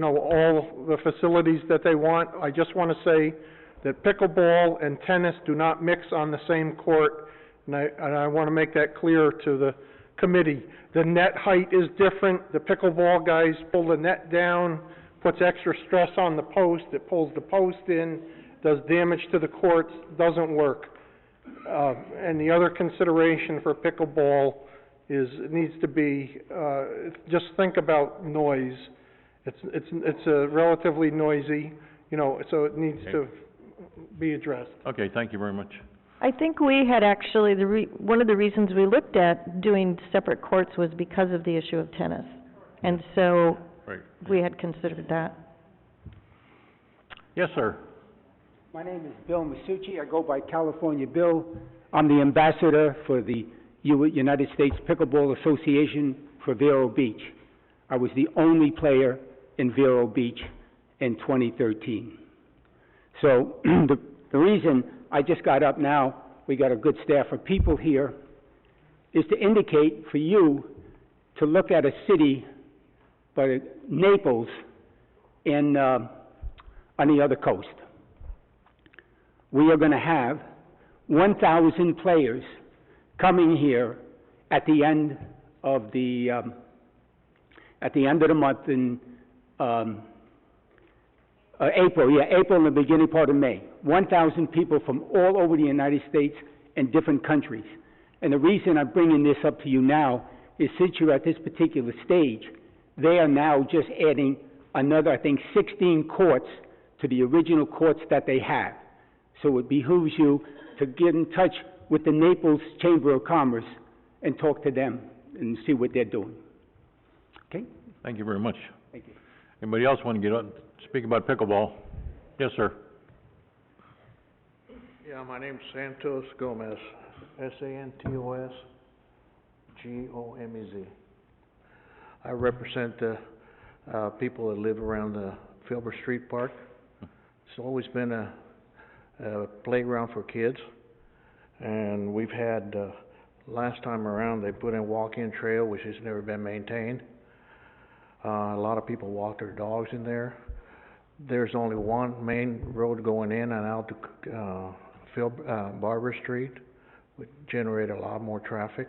all the facilities that they want. I just want to say that pickleball and tennis do not mix on the same court, and I want to make that clear to the committee. The net height is different. The pickleball guys pull the net down, puts extra stress on the post. It pulls the post in, does damage to the courts, doesn't work. And the other consideration for pickleball is it needs to be, just think about noise. It's relatively noisy, so it needs to be addressed. Okay, thank you very much. I think we had actually, one of the reasons we looked at doing separate courts was because of the issue of tennis. And so Right. we had considered that. Yes, sir. My name is Bill Masucci. I go by California Bill. I'm the ambassador for the United States Pickleball Association for Vero Beach. I was the only player in Vero Beach in 2013. So, the reason I just got up now, we got a good staff of people here, is to indicate for you to look at a city, by Naples, on the other coast. We are gonna have 1,000 players coming here at the end of the month in, April and the beginning part of May. 1,000 people from all over the United States and different countries. And the reason I'm bringing this up to you now is since you're at this particular stage, they are now just adding another, I think, 16 courts to the original courts that they have. So it behooves you to get in touch with the Naples Chamber of Commerce and talk to them and see what they're doing. Okay? Thank you very much. Thank you. Anybody else want to get up, speak about pickleball? Yes, sir. Yeah, my name's Santos Gomez, Santos Gomez. I represent the people that live around the Filbert Street Park. It's always been a playground for kids, and we've had, last time around, they put in walk-in trail, which has never been maintained. A lot of people walk their dogs in there. There's only one main road going in and out to Barber Street, which generate a lot more traffic.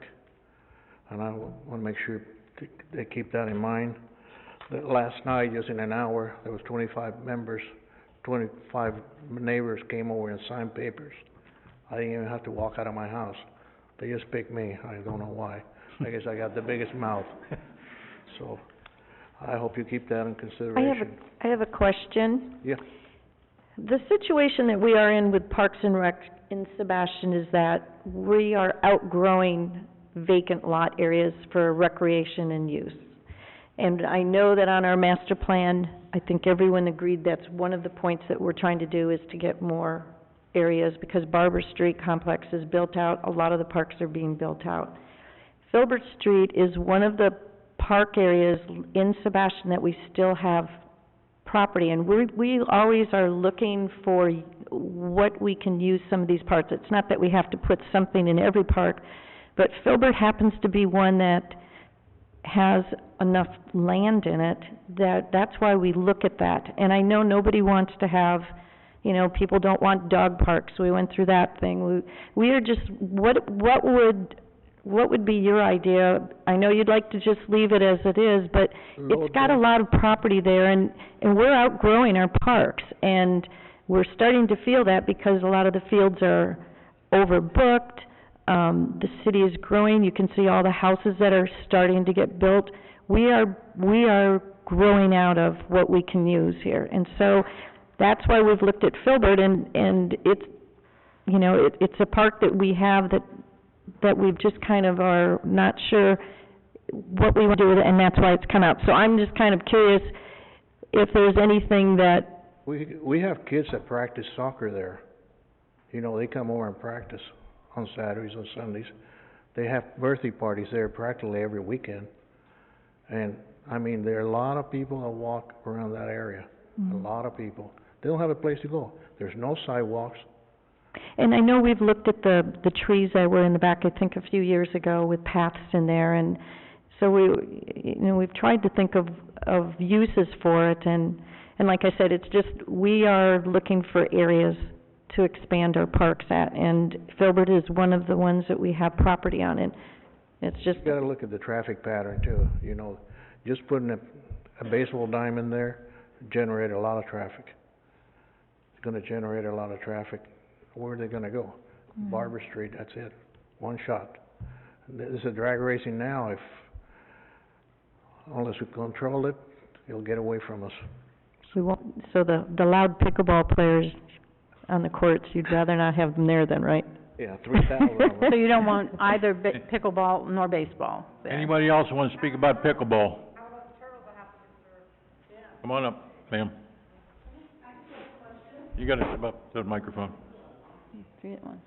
And I want to make sure they keep that in mind. That last night, just in an hour, there was 25 neighbors came over and signed papers. I didn't even have to walk out of my house. They just picked me. I don't know why. I guess I got the biggest mouth. So I hope you keep that in consideration. I have a question. Yeah. The situation that we are in with Parks and Rec in Sebastian is that we are outgrowing vacant lot areas for recreation and use. And I know that on our master plan, I think everyone agreed that's one of the points that we're trying to do is to get more areas, because Barber Street complex is built out, a lot of the parks are being built out. Filbert Street is one of the park areas in Sebastian that we still have property, and we always are looking for what we can use some of these parts. It's not that we have to put something in every park, but Filbert happens to be one that has enough land in it that's why we look at that. And I know nobody wants to have, people don't want dog parks. We went through that thing. We are just, what would be your idea? I know you'd like to just leave it as it is, but it's got a lot of property there, and we're outgrowing our parks, and we're starting to feel that because a lot of the fields are overbooked. The city is growing. You can see all the houses that are starting to get built. We are growing out of what we can use here, and so that's why we've looked at Filbert, and it's, it's a park that we have that we've just kind of are not sure what we want to do with it, and that's why it's come out. So I'm just kind of curious if there's anything that... We have kids that practice soccer there. They come over and practice on Saturdays and Sundays. They have birthday parties there practically every weekend. And, there are a lot of people that walk around that area. Mm-hmm. A lot of people. They don't have a place to go. There's no sidewalks. And I know we've looked at the trees that were in the back, I think a few years ago, with paths in there, and so we've tried to think of uses for it, and like I said, it's just, we are looking for areas to expand our parks at, and Filbert is one of the ones that we have property on, and it's just... You gotta look at the traffic pattern too, just putting a baseball diamond there generate a lot of traffic. It's gonna generate a lot of traffic. Where are they gonna go? Mm-hmm. Barber Street, that's it. One shot. There's a drag racing now. Unless we control it, it'll get away from us. So the loud pickleball players on the courts, you'd rather not have them there then, right? Yeah, 3,000 of them. So you don't want either pickleball nor baseball there? Anybody else want to speak about pickleball? Come on up, ma'am. You got to step up to the microphone. Three at once.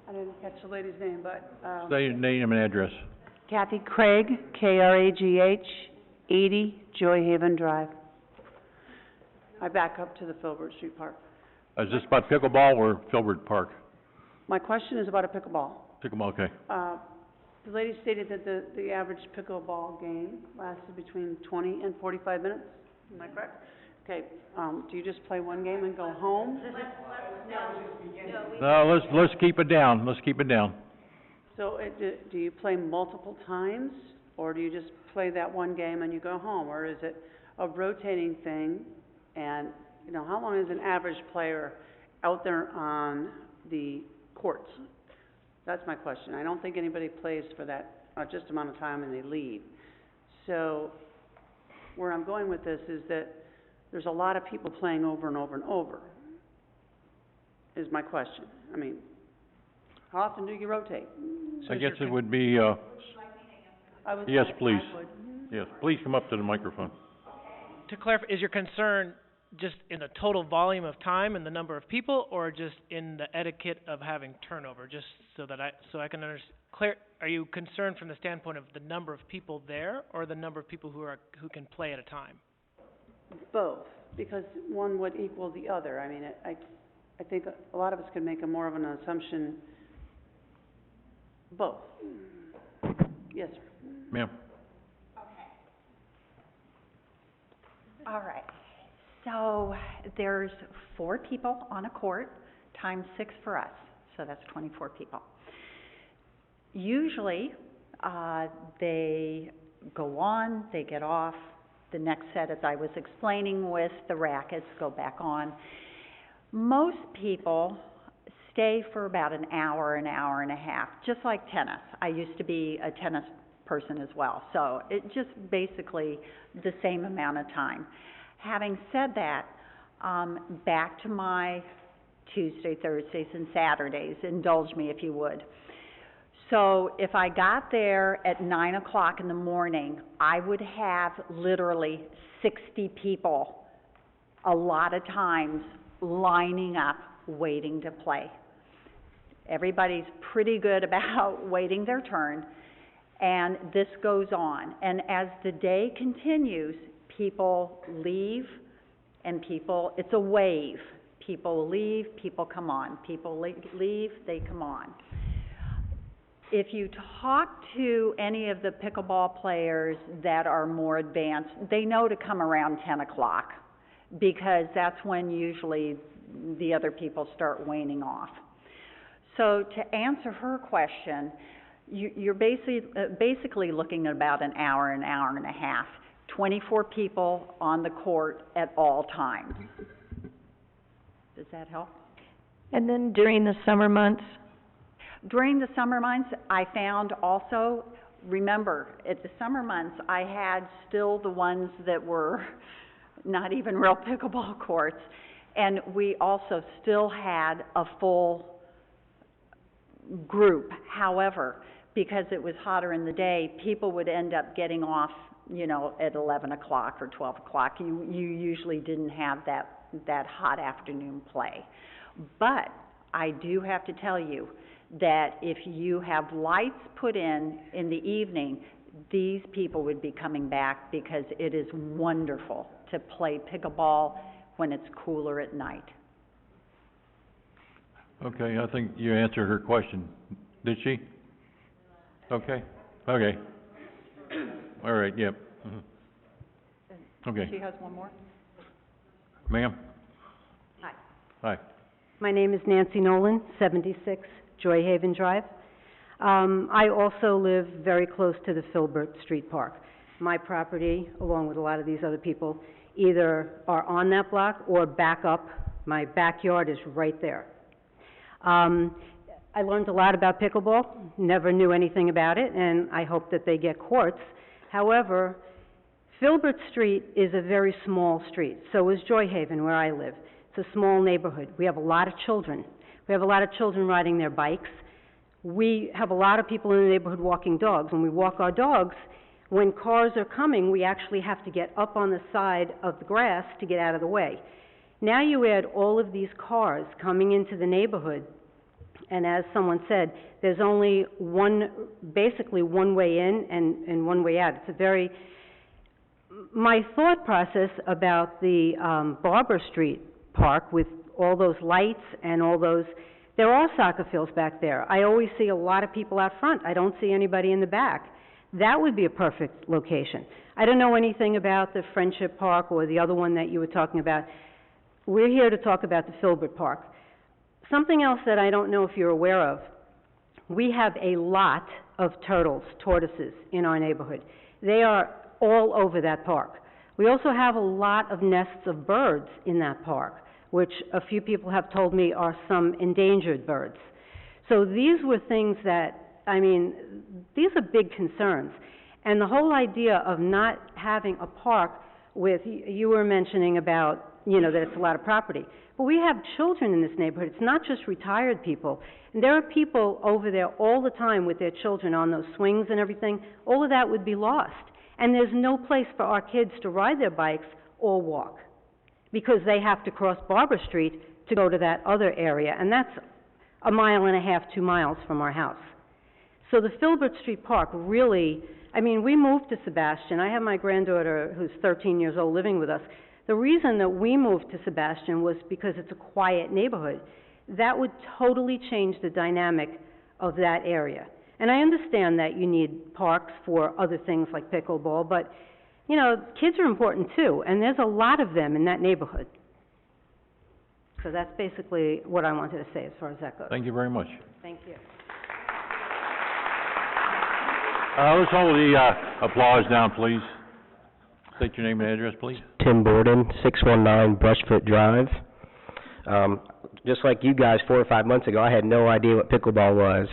I didn't catch the lady's name, but, Say your name and address. Kathy Craig, K-R-A-G-H, 80 Joy Haven Drive. I back up to the Filbert Street Park. Is this about pickleball or Filbert Park? My question is about a pickleball. Pickleball, okay. The lady stated that the average pickleball game lasted between 20 and 45 minutes. Am I correct? Okay, do you just play one game and go home? No, let's keep it down, So, do you play multiple times, or do you just play that one game and you go home? Or is it a rotating thing? And, you know, how long is an average player out there on the courts? That's my question. I don't think anybody plays for that just amount of time and they leave. So, where I'm going with this is that there's a lot of people playing over and over and over, is my question. I mean, how often do you rotate? I guess it would be, yes, please. Yes, please come up to the microphone. To clarify, is your concern just in the total volume of time and the number of people, or just in the etiquette of having turnover? Just so that I can understand. Are you concerned from the standpoint of the number of people there, or the number of people who can play at a time? Both, because one would equal the other. I mean, I think a lot of us could make a more of an assumption. Both. Yes, sir. Ma'am. All right. So there's 4 people on a court, times 6 for us, so that's 24 people. Usually, they go on, they get off. The next set, as I was explaining with the rackets, go back on. Most people stay for about an hour and a half, just like tennis. I used to be a tennis person as well, so it just basically the same amount of time. Having said that, back to my Tuesday, Thursdays, and Saturdays. Indulge me if you would. So if I got there at 9 o'clock in the morning, I would have literally 60 people, a lot of times, lining up, waiting to play. Everybody's pretty good about waiting their turn, and this goes on. And as the day continues, people leave, and it's a wave. People leave, people come on. People leave, they come on. If you talk to any of the pickleball players that are more advanced, they know to come around 10 o'clock, because that's when usually the other people start waning off. So to answer her question, you're basically looking at about an hour and a half. 24 people on the court at all times. Does that help? And then during the summer months? During the summer months, I found also, remember, at the summer months, I had still the ones that were not even real pickleball courts, and we also still had a full group. However, because it was hotter in the day, people would end up getting off, you know, at 11 o'clock or 12 o'clock. You usually didn't have that hot afternoon play. But I do have to tell you that if you have lights put in the evening, these people would be coming back, because it is wonderful to play pickleball when it's cooler at night. Okay, I think you answered her question. Did she? Okay. All right, yep. Okay. She has one more? Ma'am? Hi. My name is Nancy Nolan, 76 Joy Haven Drive. I also live very close to the Filbert Street Park. My property, along with a lot of these other people, either are on that block or back up. My backyard is right there. I learned a lot about pickleball, never knew anything about it, and I hope that they get courts. However, Filbert Street is a very small street. So is Joy Haven, where I live. It's a small neighborhood. We have a lot of children. We have a lot of children riding their bikes. We have a lot of people in the neighborhood walking dogs. When we walk our dogs, when cars are coming, we actually have to get up on the side of the grass to get out of the way. Now you add all of these cars coming into the neighborhood, And as someone said, there's only basically one way in and one way out. It's a very, my thought process about the, Barber Street Park with all those lights and all those, there are soccer fields back there. I always see a lot of people out front. I don't see anybody in the back. That would be a perfect location. I don't know anything about the Friendship Park or the other one that you were talking about. We're here to talk about the Filbert Park. Something else that I don't know if you're aware of, we have a lot of tortoises in our neighborhood. They are all over that park. We also have a lot of nests of birds in that park, which a few people have told me are some endangered birds. So these were things that, I mean, these are big concerns. And the whole idea of not having a park with, you were mentioning about, you know, that it's a lot of property. But we have children in this neighborhood. It's not just retired people. And there are people over there all the time with their children on those swings and everything. All of that would be lost. And there's no place for our kids to ride their bikes or walk, because they have to cross Barber Street to go to that other area, and that's 1.5 miles, 2 miles from our house. So the Filbert Street Park really, I mean, we moved to Sebastian. I have my granddaughter who's 13 years old living with us. The reason that we moved to Sebastian was because it's a quiet neighborhood. That would totally change the dynamic of that area. And I understand that you need parks for other things like pickleball, but you know, kids are important too, and there's a lot of them in that neighborhood. So that's basically what I wanted to say as far as that goes. Thank you very much. Thank you. Let's hold the, applause down, please. State your name and address, please. Tim Borden, 619 Brushfoot Drive. Just like you guys 4 or 5 months ago, I had no idea what pickleball was.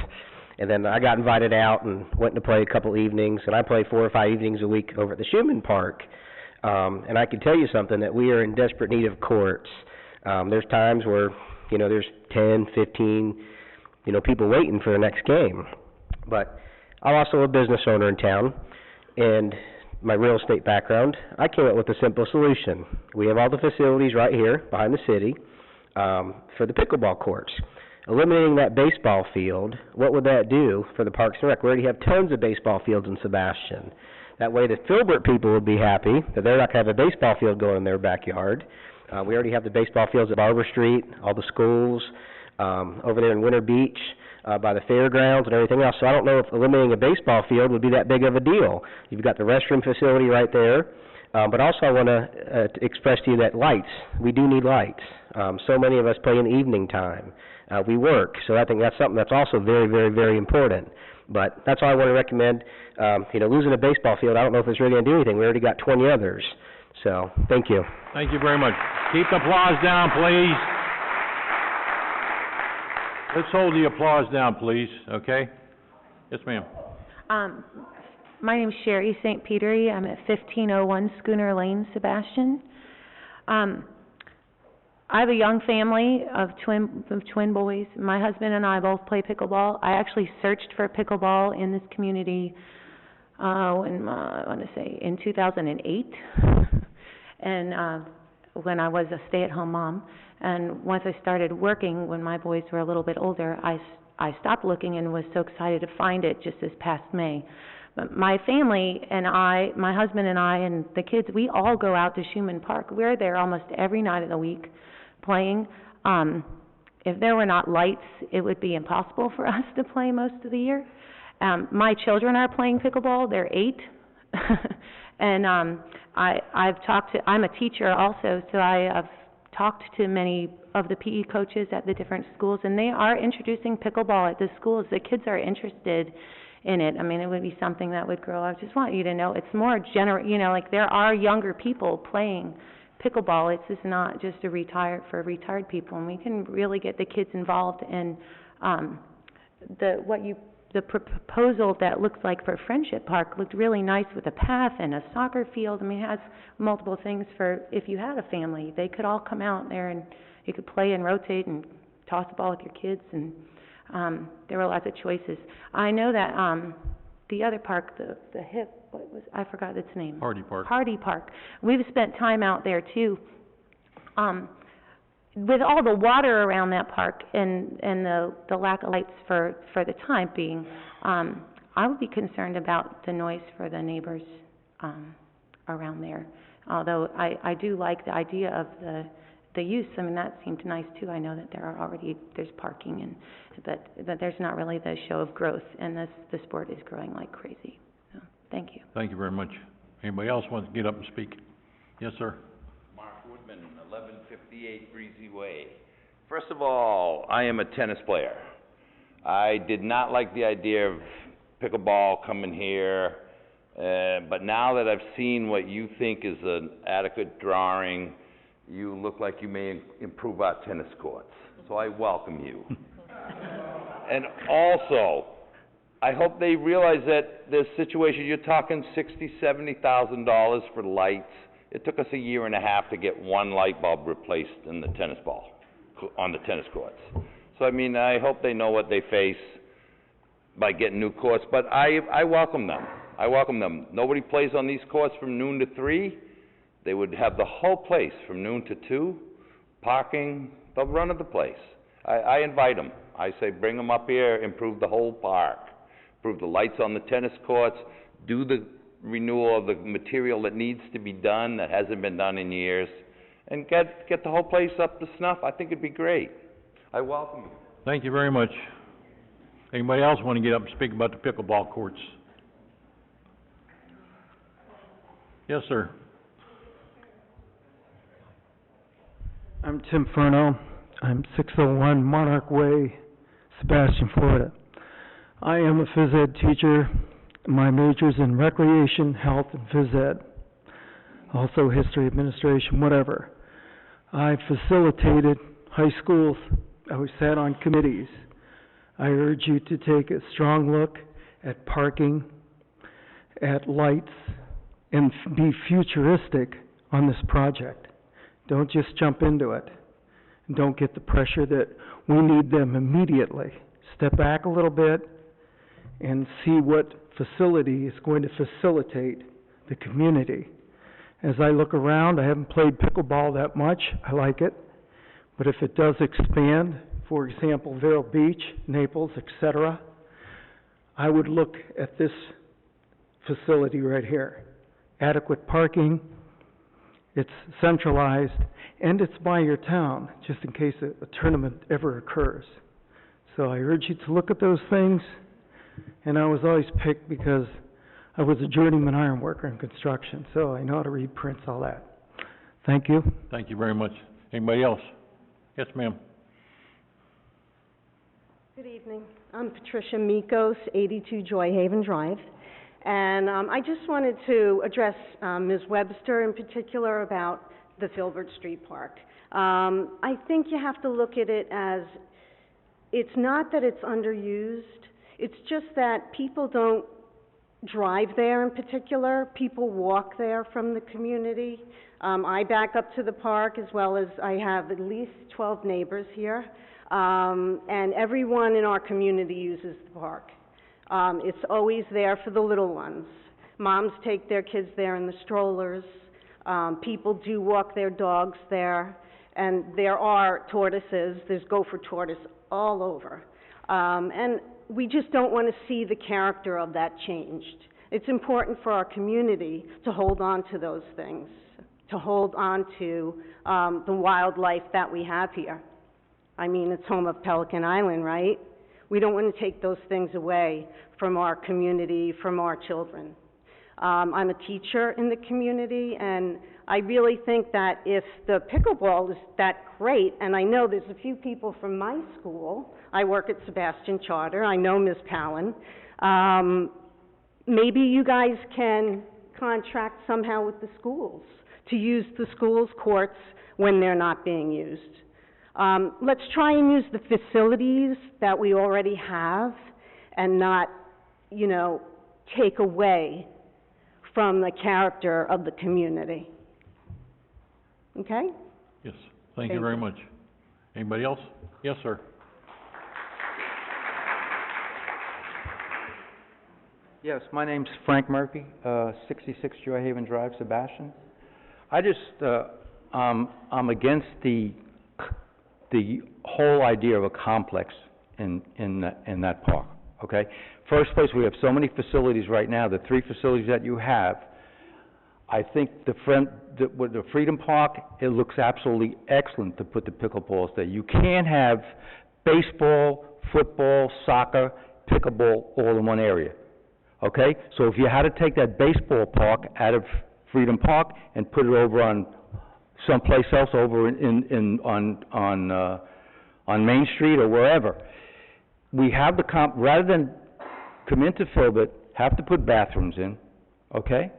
And then I got invited out and went to play a couple evenings, and I play 4 or 5 evenings a week over at the Schumann Park. And I can tell you something, that we are in desperate need of courts. There's times where, you know, there's 10, 15, you know, people waiting for the next game. But I'm also a business owner in town, and my real estate background, I came up with a simple solution. We have all the facilities right here behind the city for the pickleball courts. Eliminating that baseball field, what would that do for the Parks and Rec? We already have tons of baseball fields in Sebastian. That way the Filbert people would be happy that they're not going to have a baseball field going in their backyard. We already have the baseball fields at Barber Street, all the schools, over there in Winter Beach, by the fairgrounds and everything else. So I don't know if eliminating a baseball field would be that big of a deal. You've got the restroom facility right there. But also I want to express to you that lights, we do need lights. So many of us play in the evening time. We work, so I think that's something that's also very, very, very important. But that's all I want to recommend. You know, losing a baseball field, I don't know if it's really going to do anything. We already got 20 others. So, thank you. Thank you very much. Keep the applause down, please. Let's hold the applause down, please, okay? Yes, ma'am. My name's Sherry St. Petery. I'm at 1501 Schooner Lane, Sebastian. I have a young family of twin boys. My husband and I both play pickleball. I actually searched for pickleball in this community I want to say in 2008, and when I was a stay-at-home mom. And once I started working, when my boys were a little bit older, I stopped looking and was so excited to find it just this past May. But my family and I, my husband and I and the kids, we all go out to Schumann Park. We're there almost every night of the week playing. If there were not lights, it would be impossible for us to play most of the year. My children are playing pickleball. They're 8. And I've talked to, I'm a teacher also, so I have talked to many of the PE coaches at the different schools, and they are introducing pickleball at the schools. The kids are interested in it. I mean, it would be something that would grow. I just want you to know it's more you know, like there are younger people playing pickleball. It's just not just for retired people, and we can really get the kids involved in the proposal that looks like for Friendship Park looked really nice with a path and a soccer field. I mean, it has multiple things for if you had a family. They could all come out there and you could play and rotate and toss the ball with your kids, and there were lots of choices. I know that the other park, the hip, I forgot its name. Hardy Park. Hardy Park. We've spent time out there too. with all the water around that park and the lack of lights for the time being, I would be concerned about the noise for the neighbors, around there. Although I do like the idea of the use, I mean, that seemed nice too. I know that there's parking but there's not really the show of growth, and the sport is growing like crazy. So, thank you. Thank you very much. Anybody else want to get up and speak? Yes, sir. Mark Woodman, 1158 Breezy Way. First of all, I am a tennis player. I did not like the idea of pickleball coming here, but now that I've seen what you think is an adequate drawing, you look like you may improve our tennis courts. So I welcome you. And also, I hope they realize that this situation, you're talking $60,000-$70,000 for lights. It took us a year and a half to get one light bulb replaced in the tennis ball, on the tennis courts. So, I mean, I hope they know what they face by getting new courts, but I welcome them. I welcome them. Nobody plays on these courts from noon to 3. They would have the whole place from noon to 2, parking, the run of the place. I invite them. I say, bring them up here, improve the whole park, improve the lights on the tennis courts, do the renewal of the material that needs to be done, that hasn't been done in years, and get the whole place up to snuff. I think it'd be great. I welcome you. Thank you very much. Anybody else want to get up and speak about the pickleball courts? Yes, sir. I'm Tim Furno. I'm 601 Monarch Way, Sebastian, Florida. I am a phys ed teacher. My major's in recreation, health, and phys ed. Also history, administration, whatever. I facilitated high schools. I sat on committees. I urge you to take a strong look at parking, at lights, and be futuristic on this project. Don't just jump into it. Don't get the pressure that we need them immediately. Step back a little bit and see what facility is going to facilitate the community. As I look around, I haven't played pickleball that much. I like it. But if it does expand, for example, Vero Beach, Naples, etc., I would look at this facility right here. Adequate parking, it's centralized, and it's by your town, just in case a tournament ever occurs. So I urge you to look at those things, and I was always picked because I was a journeyman iron worker in construction, so I know how to read prints, all that. Thank you. Thank you very much. Anybody else? Yes, ma'am. Good evening. I'm Patricia Mikos, 82 Joy Haven Drive. And I just wanted to address Ms. Webster in particular about the Filbert Street Park. I think you have to look at it as, it's not that it's underused, it's just that people don't drive there in particular. People walk there from the community. I back up to the park as well as I have at least 12 neighbors here. And everyone in our community uses the park. It's always there for the little ones. Moms take their kids there in the strollers. People do walk their dogs there. And there are tortoises. There's gopher tortoise all over. And we just don't want to see the character of that changed. It's important for our community to hold on to those things, to hold on to the wildlife that we have here. I mean, it's home of Pelican Island, right? We don't want to take those things away from our community, from our children. I'm a teacher in the community, and I really think that if the pickleball is that great, and I know there's a few people from my school, I work at Sebastian Charter, I know Ms. Palin, maybe you guys can contract somehow with the schools to use the schools' courts when they're not being used. Let's try and use the facilities that we already have and not, you know, take away from the character of the community. Okay? Yes. Thank you very much. Anybody else? Yes, sir. Yes, my name's Frank Murphy, 66 Joy Haven Drive, Sebastian. I just, I'm against the the whole idea of a complex in that park, okay? First place, we have so many facilities right now, the 3 facilities that you have, I think with the Freedom Park, it looks absolutely excellent to put the pickleballs there. You can't have baseball, football, soccer, pickleball all in one area, okay? So if you had to take that baseball park out of Freedom Park and put it over on someplace else over on Main Street or wherever, we have the rather than come into Filbert, have to put bathrooms in, okay?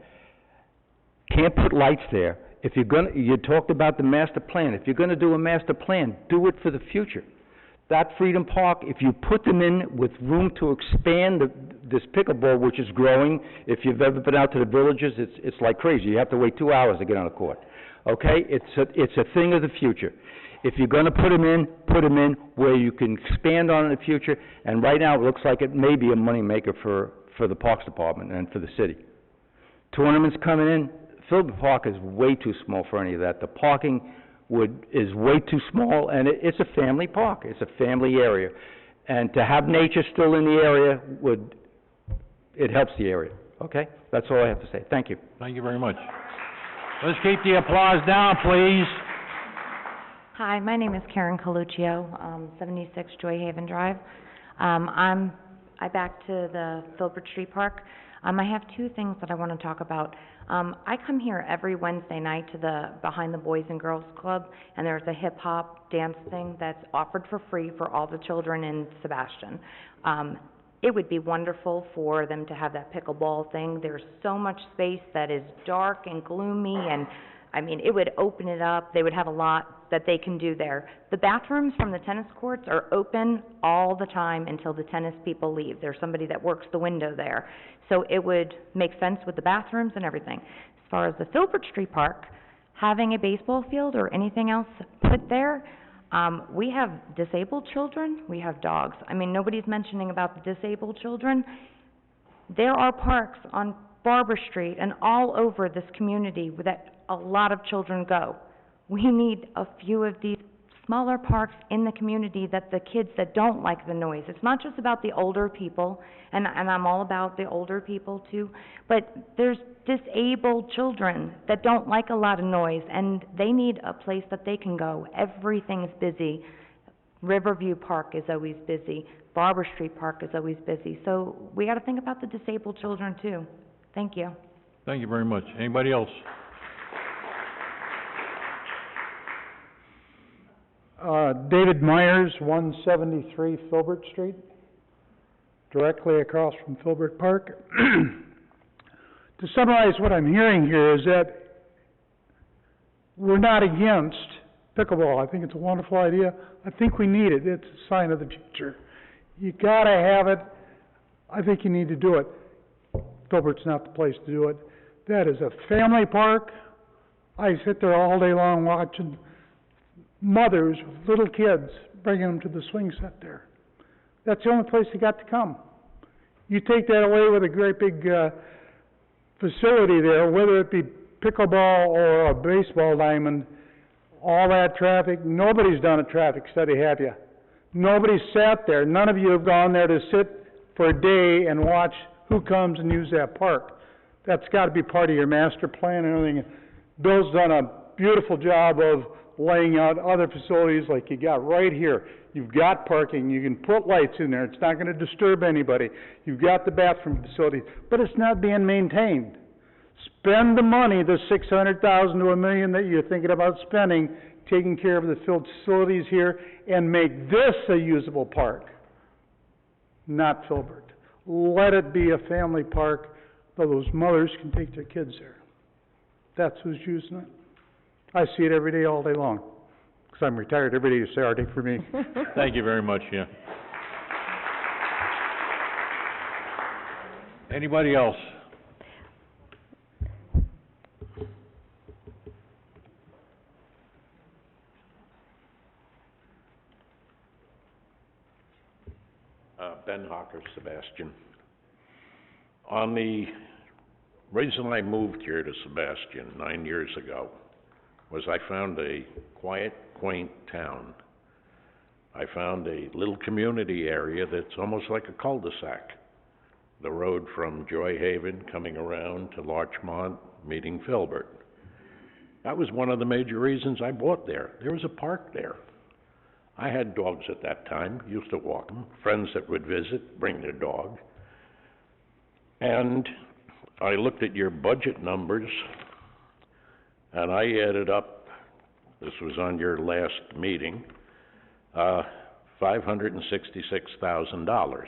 Can't put lights there. If you're gonna, you talked about the master plan. If you're gonna do a master plan, do it for the future. That Freedom Park, if you put them in with room to expand this pickleball, which is growing, if you've ever been out to the villages, it's like crazy. You have to wait 2 hours to get on a court. Okay? It's a thing of the future. If you're gonna put them in where you can expand on in the future, and right now it looks like it may be a moneymaker for the Parks Department and for the city. Tournaments coming in, Filbert Park is way too small for any of that. The parking is way too small, and it's a family park. It's a family area. And to have nature still in the area it helps the area, okay? That's all I have to say. Thank you. Thank you very much. Let's keep the applause down, please. Hi, my name is Karen Coluccio, 76 Joy Haven Drive. I back to the Filbert Street Park. I have 2 things that I want to talk about. I come here every Wednesday night to the Behind the Boys and Girls Club, and there's a hip-hop dance thing that's offered for free for all the children in Sebastian. It would be wonderful for them to have that pickleball thing. There's so much space that is dark and gloomy, and I mean, it would open it up. They would have a lot that they can do there. The bathrooms from the tennis courts are open all the time until the tennis people leave. There's somebody that works the window there. So it would make sense with the bathrooms and everything. As far as the Filbert Street Park, having a baseball field or anything else put there, we have disabled children, we have dogs. I mean, nobody's mentioning about the disabled children. There are parks on Barber Street and all over this community that a lot of children go. We need a few of these smaller parks in the community that the kids that don't like the noise. It's not just about the older people, and I'm all about the older people too, but there's disabled children that don't like a lot of noise, and they need a place that they can go. Everything's busy. Riverview Park is always busy. Barber Street Park is always busy. So we got to think about the disabled children too. Thank you. Thank you very much. Anybody else? David Myers, 173 Filbert Street, directly across from Filbert Park. To summarize what I'm hearing here is that we're not against pickleball. I think it's a wonderful idea. I think we need it. It's a sign of the future. You gotta have it. I think you need to do it. Filbert's not the place to do it. That is a family park. I sit there all day long watching mothers with little kids, bringing them to the swing set there. That's the only place they got to come. You take that away with a great big facility there, whether it be pickleball or a baseball diamond, all that traffic, nobody's done a traffic study, have you? Nobody's sat there. None of you have gone there to sit for a day and watch who comes and use that park. That's got to be part of your master plan and everything. Bill's done a beautiful job of laying out other facilities like you got right here. You've got parking, you can put lights in there, it's not going to disturb anybody. You've got the bathroom facility, but it's not being maintained. Spend the money, the $600,000 to $1 million that you're thinking about spending, taking care of the facilities here, and make this a usable park, not Filbert. Let it be a family park, so those mothers can take their kids there. That's who's using it. I see it every day, all day long, because I'm retired. Every day is Saturday for me. Thank you very much, yeah. Anybody else? Ben Hawker, Sebastian. Reason I moved here to Sebastian 9 years ago was I found a quiet, quaint town I found a little community area that's almost like a cul-de-sac. The road from Joy Haven coming around to Larchmont, meeting Filbert. That was one of the major reasons I bought there. There was a park there. I had dogs at that time, used to walk them, friends that would visit, bring their dog. And I looked at your budget numbers, and I added up, this was on your last meeting, $566,000,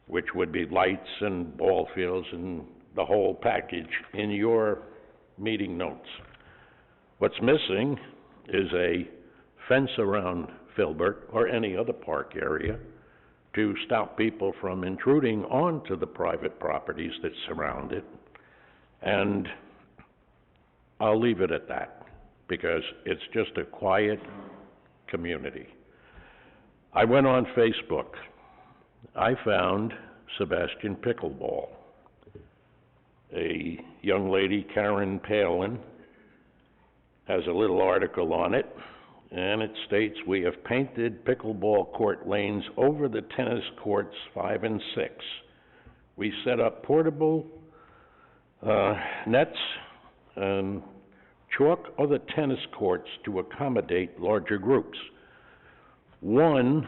which would be lights and ball fields and the whole package in your meeting notes. What's missing is a fence around Filbert or any other park area to stop people from intruding onto the private properties that surround it. And I'll leave it at that, because it's just a quiet community. I went on Facebook. I found Sebastian Pickleball. A young lady, Karen Palin, has a little article on it, and it states, "We have painted pickleball court lanes over the tennis courts 5 and 6. We set up portable nets and chalk other tennis courts to accommodate larger groups. One,"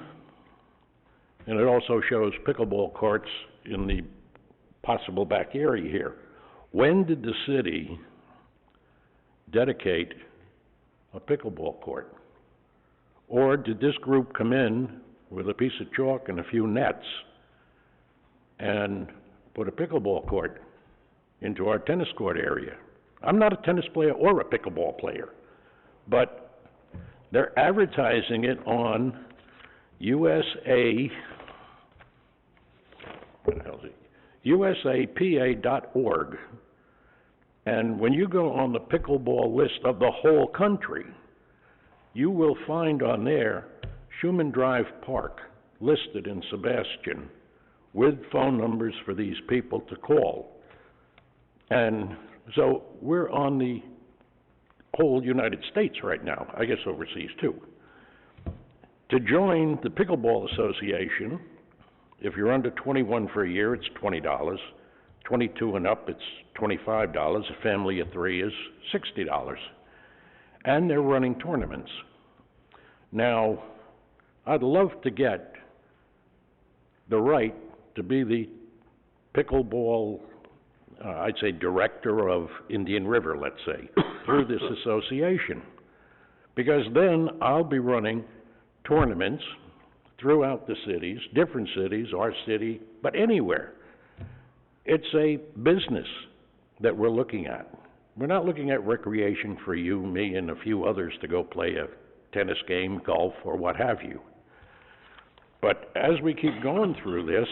and it also shows pickleball courts in the possible back area here. "When did the city dedicate a pickleball court? Or did this group come in with a piece of chalk and a few nets and put a pickleball court into our tennis court area?" I'm not a tennis player or a pickleball player, but they're advertising it on USAPA.org. And when you go on the pickleball list of the whole country, you will find on there Schumann Drive Park listed in Sebastian with phone numbers for these people to call. And so we're on the whole United States right now, I guess overseas too. To join the Pickleball Association, if you're under 21 for a year, it's $20. 22 and up, it's $25. A family of 3 is $60. And they're running tournaments. Now, I'd love to get the right to be the pickleball, I'd say director of Indian River, let's say, through this association. Because then I'll be running tournaments throughout the cities, different cities, our city, but anywhere. It's a business that we're looking at. We're not looking at recreation for you, me, and a few others to go play a tennis game, golf, or what have you. But as we keep going through this,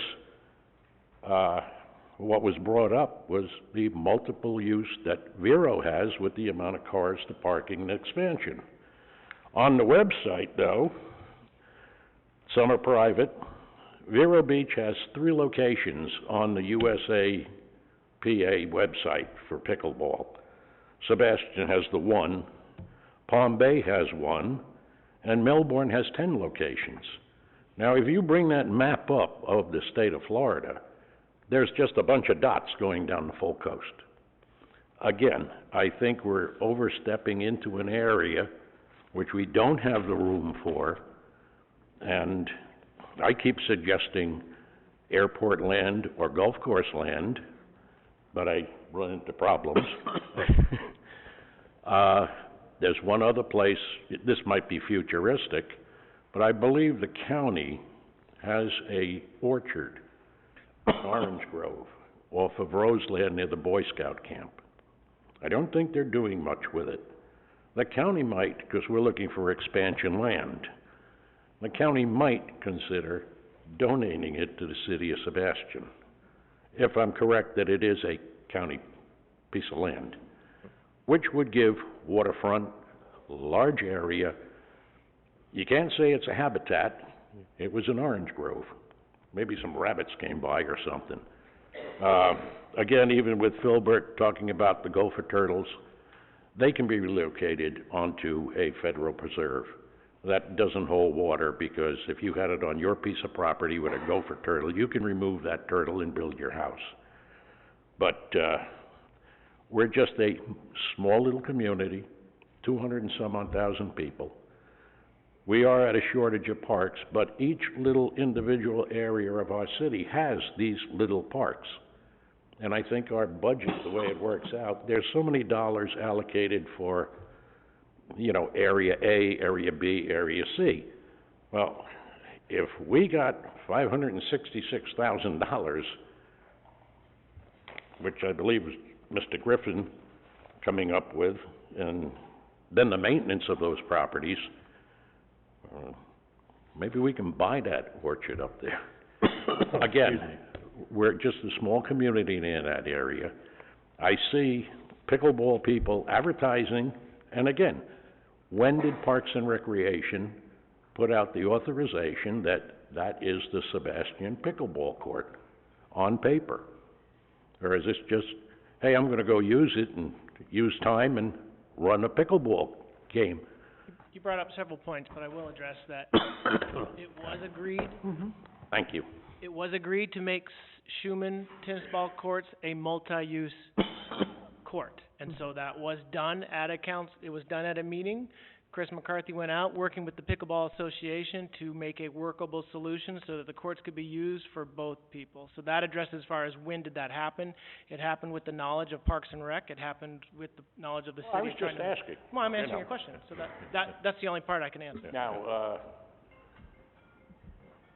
what was brought up was the multiple use that Vero has with the amount of cars, the parking, and expansion. On the website, though, some are private. Vero Beach has 3 locations on the USAPA website for pickleball. Sebastian has the 1, Palm Bay has 1, and Melbourne has 10 locations. Now, if you bring that map up of the state of Florida, there's just a bunch of dots going down the full coast. Again, I think we're overstepping into an area which we don't have the room for, and I keep suggesting airport land or golf course land, but I run into problems. There's one other place, this might be futuristic, but I believe the county has a orchard, orange grove, off of Roseland near the Boy Scout camp. I don't think they're doing much with it. The county might, because we're looking for expansion land. The county might consider donating it to the city of Sebastian, if I'm correct that it is a county piece of land, which would give waterfront, large area. You can't say it's a habitat. It was an orange grove. Maybe some rabbits came by or something. Again, even with Filbert talking about the gopher turtles, they can be relocated onto a federal preserve. that doesn't hold water, because if you had it on your piece of property with a gopher turtle, you can remove that turtle and build your house. But, we're just a small little community, 200 and some odd thousand people. We are at a shortage of parks, but each little individual area of our city has these little parks. And I think our budget, the way it works out, there's so many dollars allocated for, you know, Area A, Area B, Area C. Well, if we got $566,000, which I believe was Mr. Griffin coming up with, and then the maintenance of those properties, maybe we can buy that orchard up there. Again, we're just a small community in that area. I see pickleball people advertising, and again, when did Parks and Recreation put out the authorization that that is the Sebastian pickleball court on paper? Or is this just, hey, I'm gonna go use it and use time and run a pickleball game? You brought up several points, but I will address that. It was agreed, Thank you. it was agreed to make Schumann tennis ball courts a multi-use court. And so that was done at a it was done at a meeting. Chris McCarthy went out working with the Pickleball Association to make a workable solution so that the courts could be used for both people. So that addresses as far as when did that happen. It happened with the knowledge of Parks and Rec. It happened with the knowledge of the city. I was just asking. Well, I'm answering your question, so that's the only part I can answer. Now,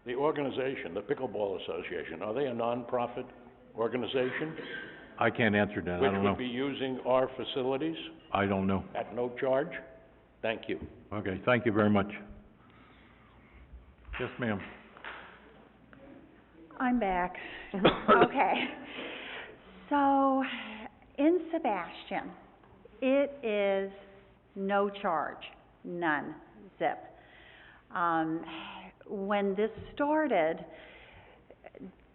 the organization, the Pickleball Association, are they a non-profit organization? I can't answer that, I don't Which know. would be using our facilities I don't know. at no charge? Thank you. Okay, thank you very much. Yes, ma'am. I'm back. Okay. So, in Sebastian, it is no charge, none, zip. When this started,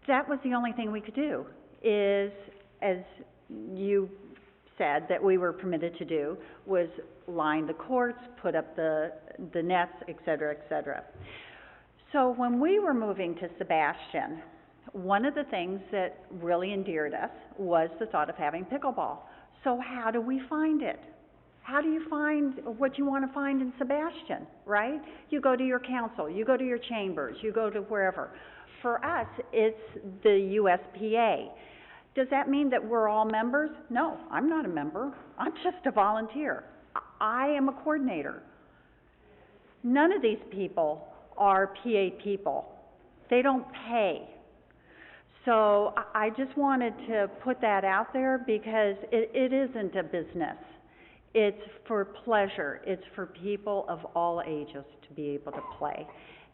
that was the only thing we could do, is, as you said, that we were permitted to do, was line the courts, put up the nets, et cetera, et cetera. So when we were moving to Sebastian, one of the things that really endeared us was the thought of having pickleball. So how do we find it? How do you find what you want to find in Sebastian, right? You go to your council, you go to your chambers, you go to wherever. For us, it's the USPA. Does that mean that we're all members? No, I'm not a member. I'm just a volunteer. I am a coordinator. None of these people are PA people. They don't pay. So I just wanted to put that out there because it isn't a business. It's for pleasure. It's for people of all ages to be able to play.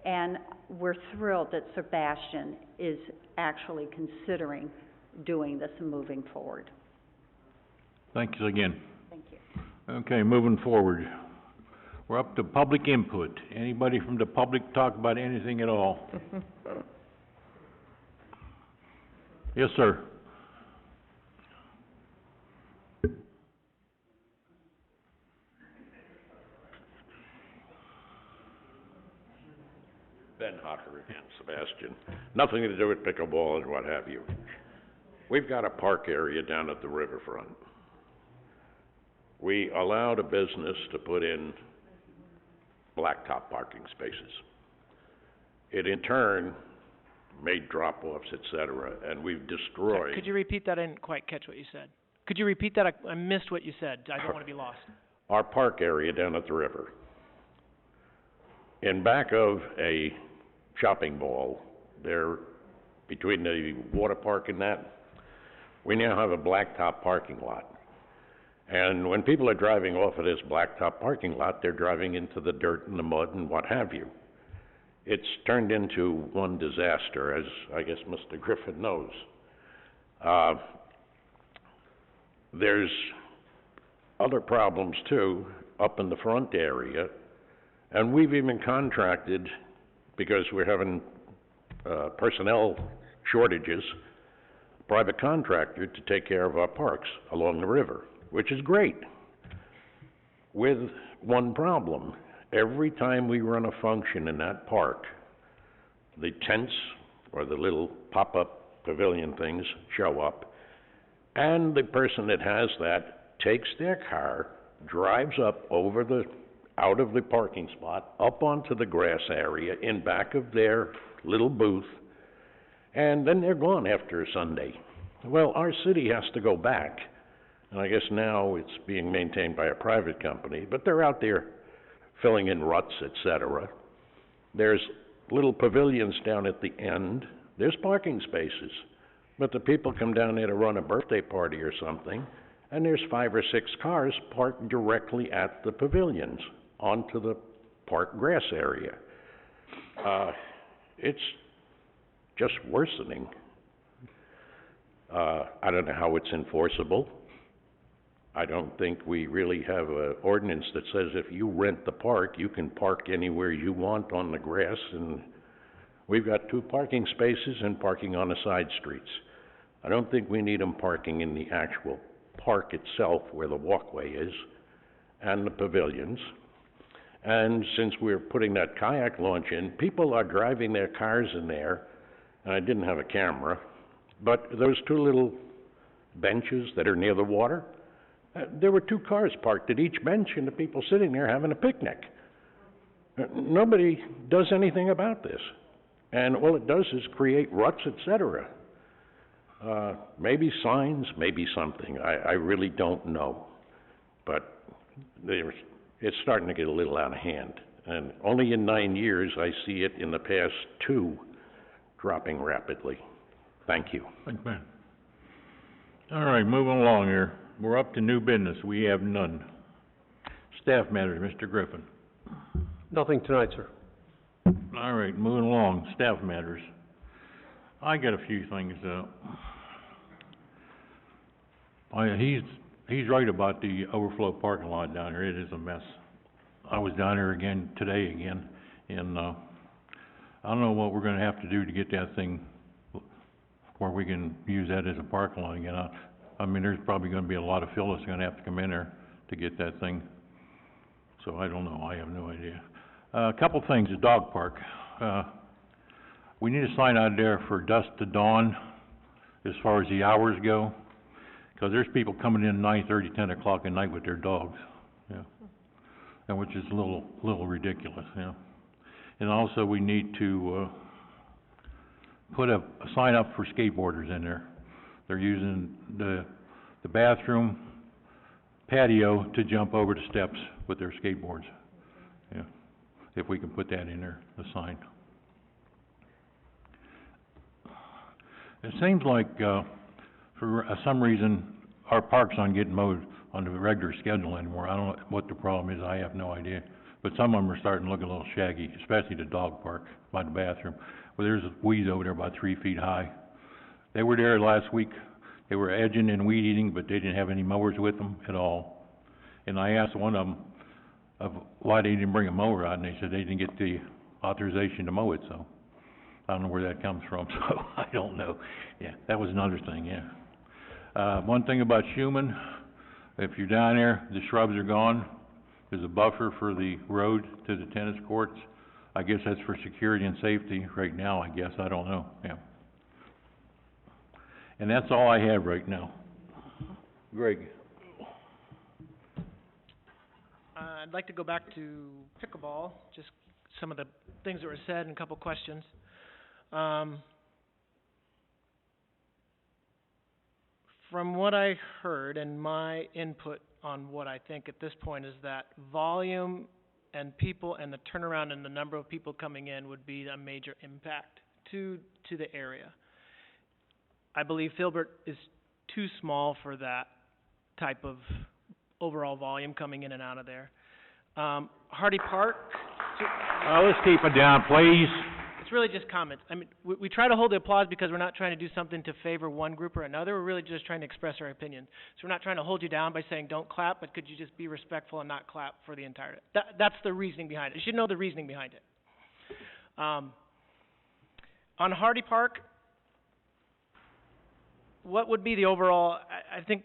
And we're thrilled that Sebastian is actually considering doing this and moving forward. Thanks again. Thank you. Okay, moving forward. We're up to public input. Anybody from the public talk about anything at all? Yes, sir. Ben Hocker again, Sebastian. Nothing to do with pickleball and what have you. We've got a park area down at the riverfront. We allowed a business to put in blacktop parking spaces. It in turn made drop-offs, et cetera, and we've destroyed. Could you repeat that? I didn't quite catch what you said. Could you repeat that? I missed what you said. I don't want to be lost. Our park area down at the river. In back of a shopping mall, there, between the water park and that, we now have a blacktop parking lot. And when people are driving off of this blacktop parking lot, they're driving into the dirt and the mud and what have you. It's turned into one disaster, as I guess Mr. Griffin knows. There's other problems too, up in the front area, and we've even contracted, because we're having personnel shortages, a private contractor to take care of our parks along the river, which is great, with one problem. every time we run a function in that park, the tents or the little pop-up pavilion things show up, and the person that has that takes their car, drives up out of the parking spot, up onto the grass area in back of their little booth, and then they're gone after a Sunday. Well, our city has to go back, and I guess now it's being maintained by a private company, but they're out there filling in ruts, etc. There's little pavilions down at the end. There's parking spaces, but the people come down there to run a birthday party or something, and there's 5 or 6 cars parked directly at the pavilions onto the park grass area. It's just worsening. I don't know how it's enforceable. I don't think we really have an ordinance that says if you rent the park, you can park anywhere you want on the grass, and we've got 2 parking spaces and parking on the side streets. I don't think we need them parking in the actual park itself where the walkway is and the pavilions. And since we're putting that kayak launch in, people are driving their cars in there, and I didn't have a camera, but those 2 little benches that are near the water, there were 2 cars parked at each bench and the people sitting there having a picnic. Nobody does anything about this, and all it does is create ruts, etc. Maybe signs, maybe something. I really don't know, but it's starting to get a little out of hand. And only in 9 years I see it in the past 2 dropping rapidly. Thank you. Thanks, man. All right, moving along here. We're up to new business. We have none. Staff matters, Mr. Griffin. Nothing tonight, sir. All right, moving along, staff matters. I got a few things. He's right about the overflow parking lot down there. It is a mess. I was down there again today and I don't know what we're gonna have to do to get that thing where we can use that as a parking lot again. I mean, there's probably gonna be a lot of fill that's gonna have to come in there to get that thing. So I don't know, I have no idea. A couple things, the dog park. We need a sign out there for dusk to dawn as far as the hours go, 'cause there's people coming in 9:30, 10 o'clock at night with their dogs, yeah. And which is a little ridiculous, yeah. And also we need to, put a sign up for skateboarders in there. They're using the bathroom patio to jump over the steps with their skateboards, yeah. If we can put that in there, the sign. It seems like, for some reason, our parks aren't getting mowed on the regular schedule anymore. I don't know what the problem is, I have no idea. But some of them are starting to look a little shaggy, especially the dog park by the bathroom. Well, there's weeds over there about 3 feet high. They were there last week. They were edging and weed eating, but they didn't have any mowers with them at all. And I asked one of them why they didn't bring a mower out, and they said they didn't get the authorization to mow it, so I don't know where that comes from, so I don't know. Yeah, that was another thing, yeah. One thing about Schumann, if you're down there, the shrubs are gone. There's a buffer for the road to the tennis courts. I guess that's for security and safety right now, I guess, I don't know, yeah. And that's all I have right now. Greg? I'd like to go back to pickleball, just some of the things that were said and a couple questions. From what I heard and my input on what I think at this point is that volume and people and the turnaround and the number of people coming in would be a major impact to the area. I believe Filbert is too small for that type of overall volume coming in and out of there. Hardy Park. Let's keep it down, please. It's really just comments. I mean, we try to hold the applause because we're not trying to do something to favor one group or another. We're really just trying to express our opinion. So we're not trying to hold you down by saying don't clap, but could you just be respectful and not clap for the entire... That's the reasoning behind it. You should know the reasoning behind it. On Hardy Park, what would be the overall... I think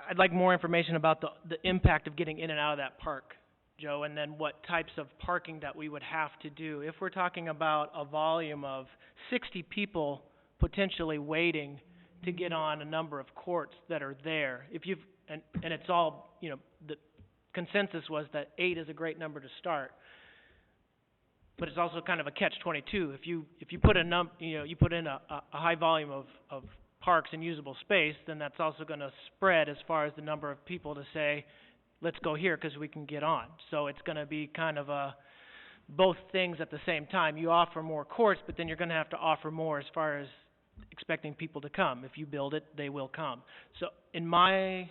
I'd like more information about the impact of getting in and out of that park Joe, and then what types of parking that we would have to do. If we're talking about a volume of 60 people potentially waiting to get on a number of courts that are there, and it's all, the consensus was that 8 is a great number to start. But it's also kind of a catch-22. If you put you put in a high volume of parks and usable space, then that's also going to spread as far as the number of people to say, let's go here because we can get on. So it's going to be kind of both things at the same time. You offer more courts, but then you're going to have to offer more as far as expecting people to come. If you build it, they will come. So in my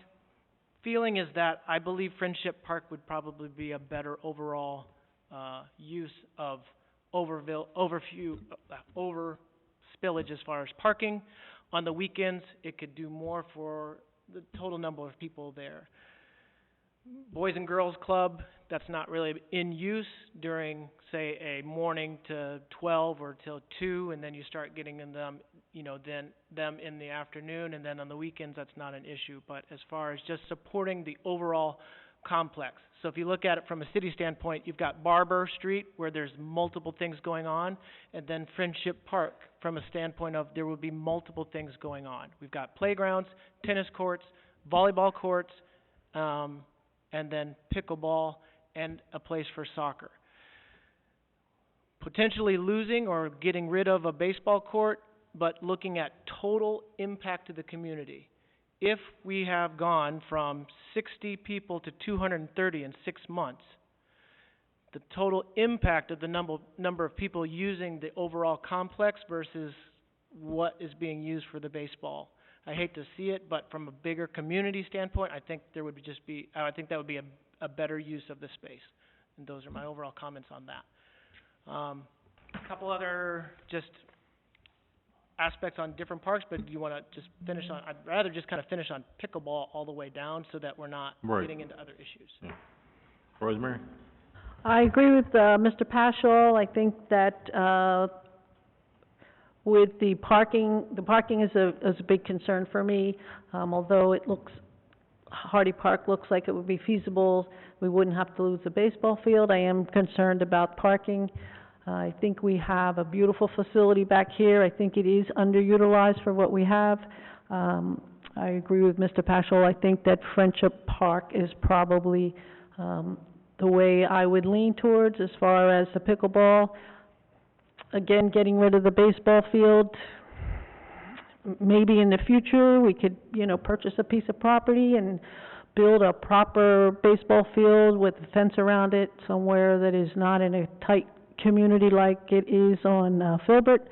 feeling is that I believe Friendship Park would probably be a better overall use of over spillage as far as parking. On the weekends, it could do more for the total number of people there. Boys and Girls Club, that's not really in use during, say, a morning to 12 or till 2, and then you start getting in them, them in the afternoon, and then on the weekends, that's not an issue. But as far as just supporting the overall complex. So if you look at it from a city standpoint, you've got Barber Street, where there's multiple things going on, and then Friendship Park, from a standpoint of there will be multiple things going on. We've got playgrounds, tennis courts, volleyball courts, and then pickleball, and a place for soccer. Potentially losing or getting rid of a baseball court, but looking at total impact to the community. If we have gone from 60 people to 230 in 6 months, the total impact of the number of people using the overall complex versus what is being used for the baseball. I hate to see it, but from a bigger community standpoint, I think there would I think that would be a better use of the space. And those are my overall comments on that. A couple other just aspects on different parks, but do you want to just finish on, I'd rather just kind of finish on pickleball all the way down so that we're not getting into other issues. Yeah. Rosemary? I agree with Mr. Paschal. I think that with the parking is a big concern for me. Although Hardy Park looks like it would be feasible, we wouldn't have to lose the baseball field. I am concerned about parking. I think we have a beautiful facility back here. I think it is underutilized for what we have. I agree with Mr. Paschal. I think that Friendship Park is probably the way I would lean towards as far as the pickleball. Again, getting rid of the baseball field. Maybe in the future, we could, purchase a piece of property and build a proper baseball field with a fence around it somewhere that is not in a tight community like it is on Filbert.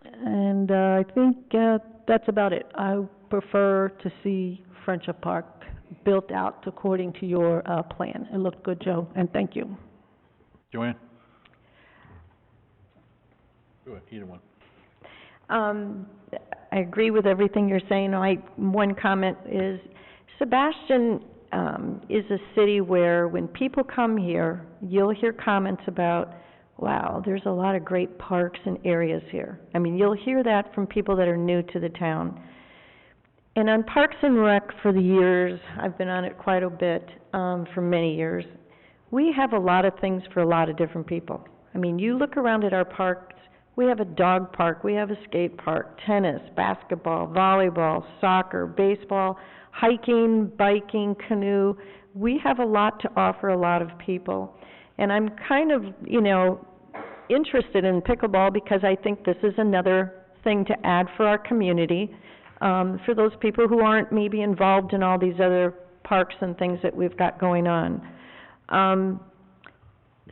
And I think that's about it. I prefer to see Friendship Park built out according to your plan. It looked good, Joe, and thank you. Joanne? Go ahead, either one. I agree with everything you're saying. One comment is, Sebastian is a city where when people come here, you'll hear comments about, wow, there's a lot of great parks and areas here. I mean, you'll hear that from people that are new to the town. And on Parks and Rec for the years, I've been on it quite a bit, for many years, we have a lot of things for a lot of different people. I mean, you look around at our parks, we have a dog park, we have a skate park, tennis, basketball, volleyball, soccer, baseball, hiking, biking, canoe. We have a lot to offer a lot of people. And I'm kind of, interested in pickleball because I think this is another thing to add for our community, for those people who aren't maybe involved in all these other parks and things that we've got going on.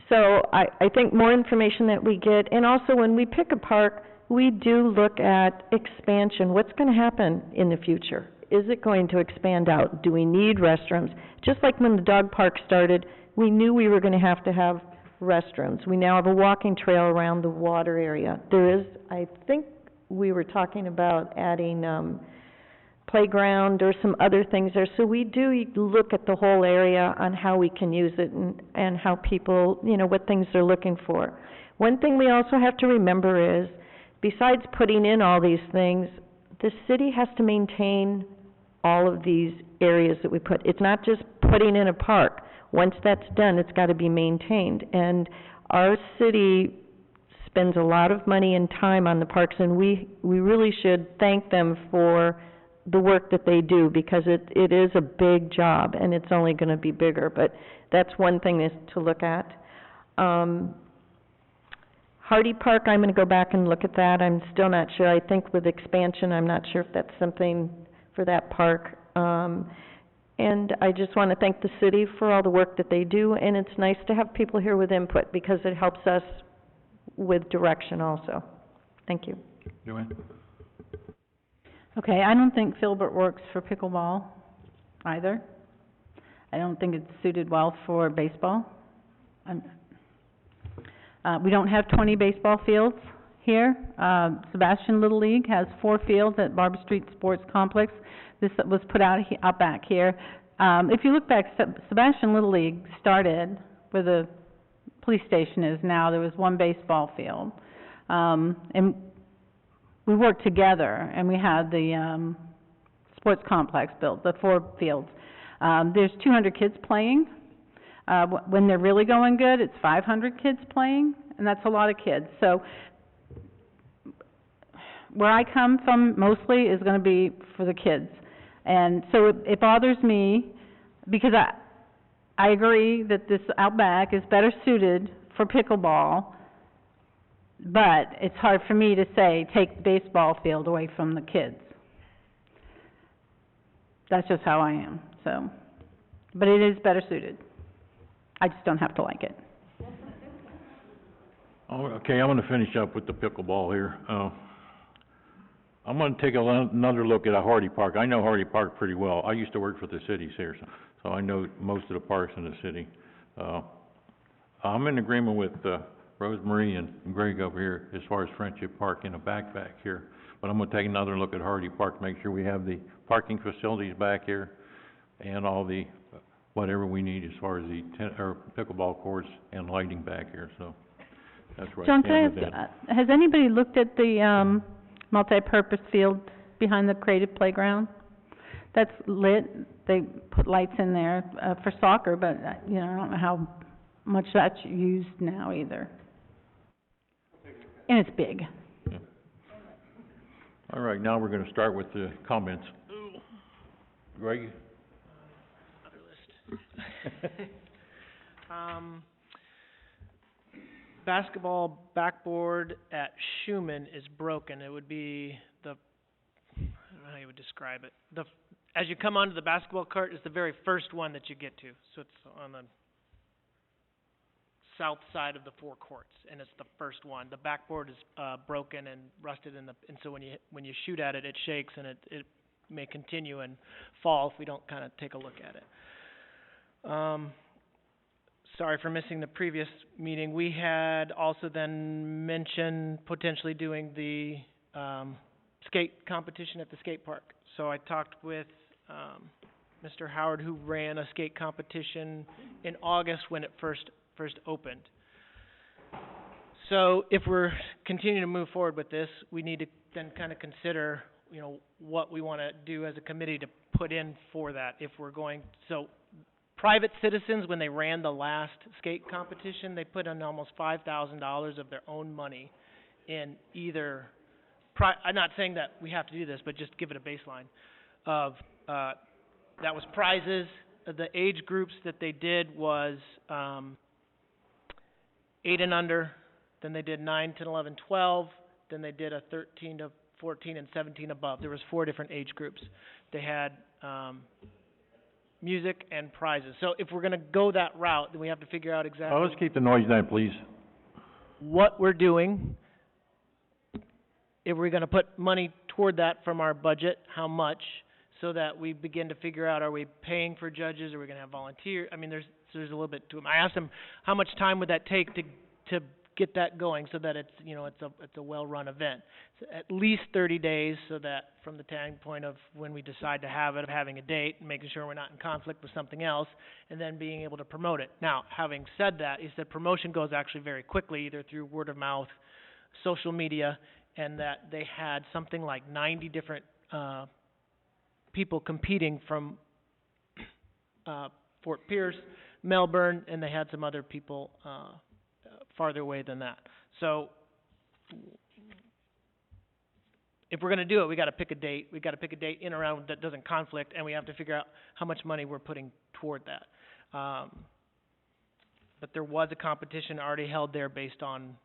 So I think more information that we get, and also when we pick a park, we do look at expansion. What's going to happen in the future? Is it going to expand out? Do we need restrooms? Just like when the dog park started, we knew we were going to have restrooms. We now have a walking trail around the water area. There is, I think we were talking about adding playground or some other things there. So we do look at the whole area on how we can use it and how people, what things they're looking for. One thing we also have to remember is, besides putting in all these things, the city has to maintain all of these areas that we put. It's not just putting in a park. Once that's done, it's gotta be maintained. And our city spends a lot of money and time on the parks, and we really should thank them for the work that they do, because it is a big job, and it's only gonna be bigger, but that's one thing is to look at. Hardy Park, I'm gonna go back and look at that. I'm still not sure. I think with expansion, I'm not sure if that's something for that park. And I just wanna thank the city for all the work that they do, and it's nice to have people here with input, because it helps us with direction also. Thank you. Joanne? Okay, I don't think Filbert works for pickleball either. I don't think it's suited well for baseball. We don't have 20 baseball fields here. Sebastian Little League has 4 fields at Barber Street Sports Complex. This was put out back here. If you look back, Sebastian Little League started where the police station is now. There was 1 baseball field. And we worked together, and we had the sports complex built, the 4 fields. There's 200 kids playing. When they're really going good, it's 500 kids playing, and that's a lot of kids. So where I come from mostly is going to be for the kids. And so it bothers me, because I agree that this out back is better suited for pickleball, but it's hard for me to say, take the baseball field away from the kids. That's just how I am, so. But it is better suited. I just don't have to like it. Oh, okay, I'm gonna finish up with the pickleball here. I'm gonna take another look at a Hardy Park. I know Hardy Park pretty well. I used to work for the cities here, so I know most of the parks in the city. I'm in agreement with, Rosemarie and Greg over here as far as Friendship Park in the back here. But I'm gonna take another look at Hardy Park, make sure we have the parking facilities back here and all the, whatever we need as far as the pickleball courts and lighting back here, so that's where I John, stand can with I that. ask, has anybody looked at the multi-purpose field behind the creative playground? That's lit. They put lights in there for soccer, but I don't know how much that's used now either. And it's big. Yeah. All right, now we're gonna start with the comments. Greg? Basketball backboard at Schumann is broken. It would be I don't know how you would describe it. As you come onto the basketball court, it's the very first one that you get to. So it's on the south side of the 4 courts, and it's the first one. The backboard is broken and rusted, and so when you shoot at it, it shakes, and it may continue and fall if we don't kind of take a look at it. Sorry for missing the previous meeting. We had also then mentioned potentially doing the skate competition at the skate park. So I talked with Mr. Howard, who ran a skate competition in August when it first opened. So if we're continuing to move forward with this, we need to then kind of consider, what we want to do as a committee to put in for that. If we're going, so private citizens, when they ran the last skate competition, they put in almost $5,000 of their own money in either, I'm not saying that we have to do this, but just give it a baseline of, that was prizes. The age groups that they did was 8 and under, then they did 9, 10, 11, 12, then they did a 13 to 14 and 17 above. There was 4 different age groups. They had music and prizes. So if we're going to go that route, then we have to figure out exactly Let's keep the noise down, please. what we're doing. If we're going to put money toward that from our budget, how much, so that we begin to figure out, are we paying for judges, are we going to have volunteers? I mean, there's a little bit to them. I asked them, how much time would that take to get that going, so that it's a well-run event. So at least 30 days, so that from the standpoint of when we decide to have it, of having a date, and making sure we're not in conflict with something else, and then being able to promote it. Now, having said that, is that promotion goes actually very quickly, either through word of mouth, social media, and that they had something like 90 different people competing from, Fort Pierce, Melbourne, and they had some other people, farther away than that. So, if we're gonna do it, we gotta pick a date. We gotta pick a date in around that doesn't conflict, and we have to figure out how much money we're putting toward that. But there was a competition already held there based on,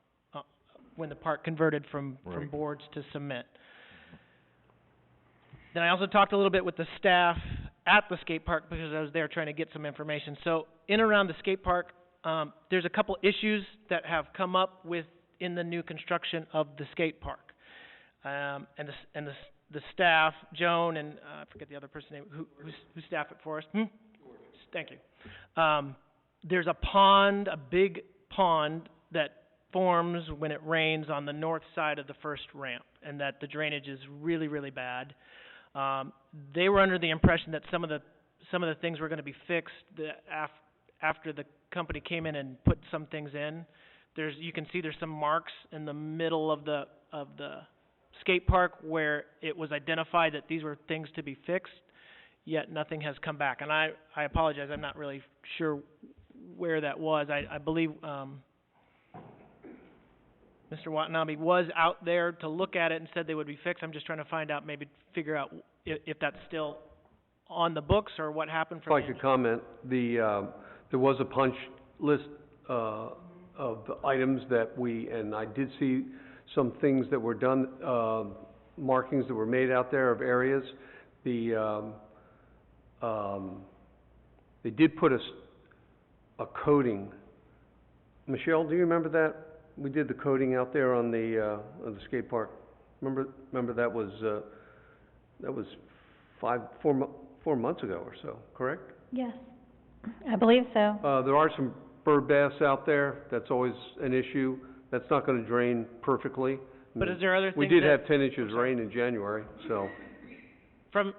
when the park converted from boards to cement. Then I also talked a little bit with the staff at the skate park because I was there trying to get some information. So in and around the skate park, there's a couple issues that have come up in the new construction of the skate park. And the staff, Joan and, I forget the other person's name, who staffed it for us. Thank you. There's a pond, a big pond that forms when it rains on the north side of the first ramp, and that the drainage is really, really bad. They were under the impression that some of the things were going to be fixed after the company came in and put some things in. You can see there's some marks in the middle of the skate park where it was identified that these were things to be fixed, yet nothing has come back. And I apologize, I'm not really sure where that was. I believe Mr. Watanabe was out there to look at it and said they would be fixed. I'm just trying to find out, maybe figure out if that's still on the books or what happened from If I could comment, there was a punch list of items that and I did see some things that were done, markings that were made out there of areas. They did put a coating. Michelle, do you remember that? We did the coating out there on the skate park. Remember that was 4 months ago or so, correct? Yes, I believe so. There are some bird baths out there. That's always an issue. That's not gonna drain perfectly. But is there other things we did have 10 inches rain in January, so. From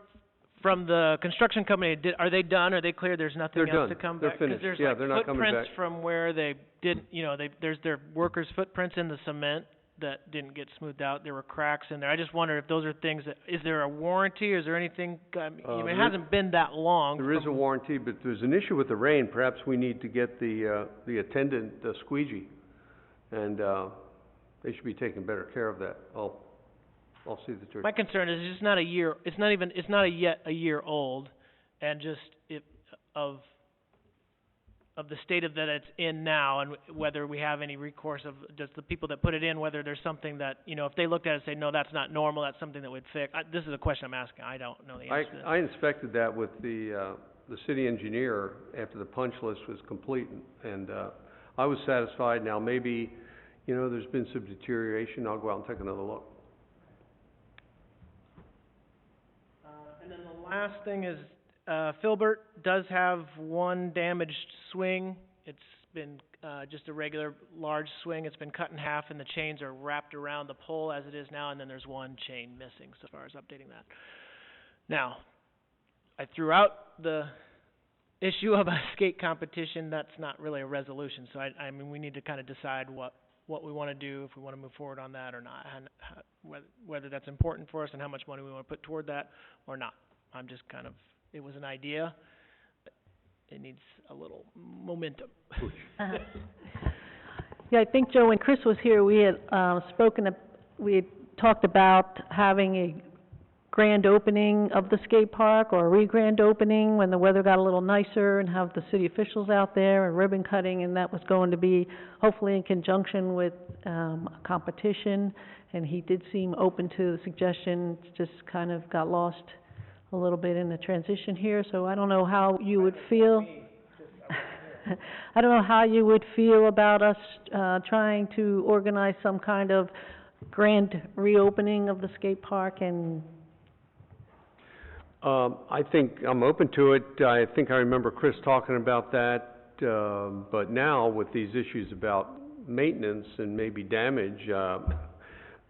the construction company, are they done? Are they clear? There's nothing They're else done. to come They're back? 'Cause finished. there's Yeah, like they're not coming footprints back. from where they didn't, there's their workers' footprints in the cement that didn't get smoothed out. There were cracks in there. I just wonder if those are things is there a warranty? Is there anything, it hasn't been that long. There is a warranty, but there's an issue with the rain. Perhaps we need to get the attendant squeegee, and they should be taking better care of that. I'll see the church. My concern is it's just not yet a year old, and just of the state of that it's in now, and whether we have any recourse of just the people that put it in, whether there's something that, if they looked at it and say, no, that's not normal, that's something that would fix. This is a question I'm asking. I don't know the answer to that. I inspected that with the city engineer after the punch list was complete, and I was satisfied. Now, maybe, there's been some deterioration. I'll go out and take another look. And then the last thing is, Filbert does have one damaged swing. It's been just a regular large swing. It's been cut in half, and the chains are wrapped around the pole as it is now, and then there's one chain missing, so far as updating that. Now, I threw out the issue of a skate competition. That's not really a resolution, so I mean, we need to kind of decide what we want to do, if we want to move forward on that or not, and whether that's important for us and how much money we want to put toward that or not. I'm just kind of, it was an idea. It needs a little momentum. Yeah, I think, Joe, when Chris was here, we had we had talked about having a grand opening of the skate park, or a re-grand opening when the weather got a little nicer, and have the city officials out there and ribbon cutting, and that was going to be hopefully in conjunction with a competition, and he did seem open to the suggestion. It's just kind of got lost a little bit in the transition here, so I don't know how you would feel. I don't know how you would feel about us trying to organize some kind of grand reopening of the skate park. And I think I'm open to it. I think I remember Chris talking about that, but now with these issues about maintenance and maybe damage,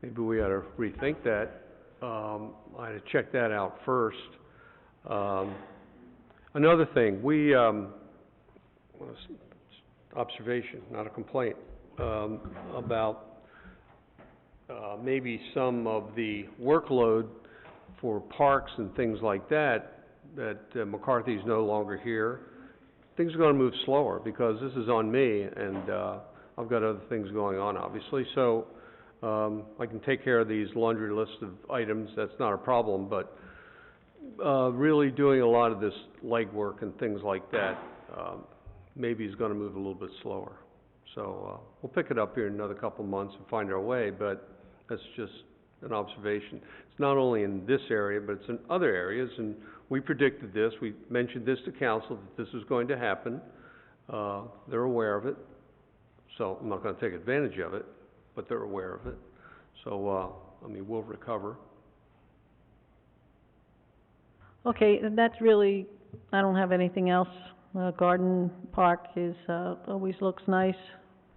maybe we ought to rethink that. I had to check that out first. Another thing, observation, not a complaint, about maybe some of the workload for parks and things like that, McCarthy's no longer here, things are gonna move slower, because this is on me, and, I've got other things going on, obviously, so, I can take care of these laundry list of items, that's not a problem, but, really doing a lot of this legwork and things like that, maybe is gonna move a little bit slower. So, we'll pick it up here in another couple of months and find our way, but that's just an observation. It's not only in this area, but it's in other areas, and we predicted this, we mentioned this to council, that this was going to happen. They're aware of it, so I'm not gonna take advantage of it, but they're aware of it. So, I mean, we'll recover. Okay, and that's really, I don't have anything else. Garden Park is, always looks nice.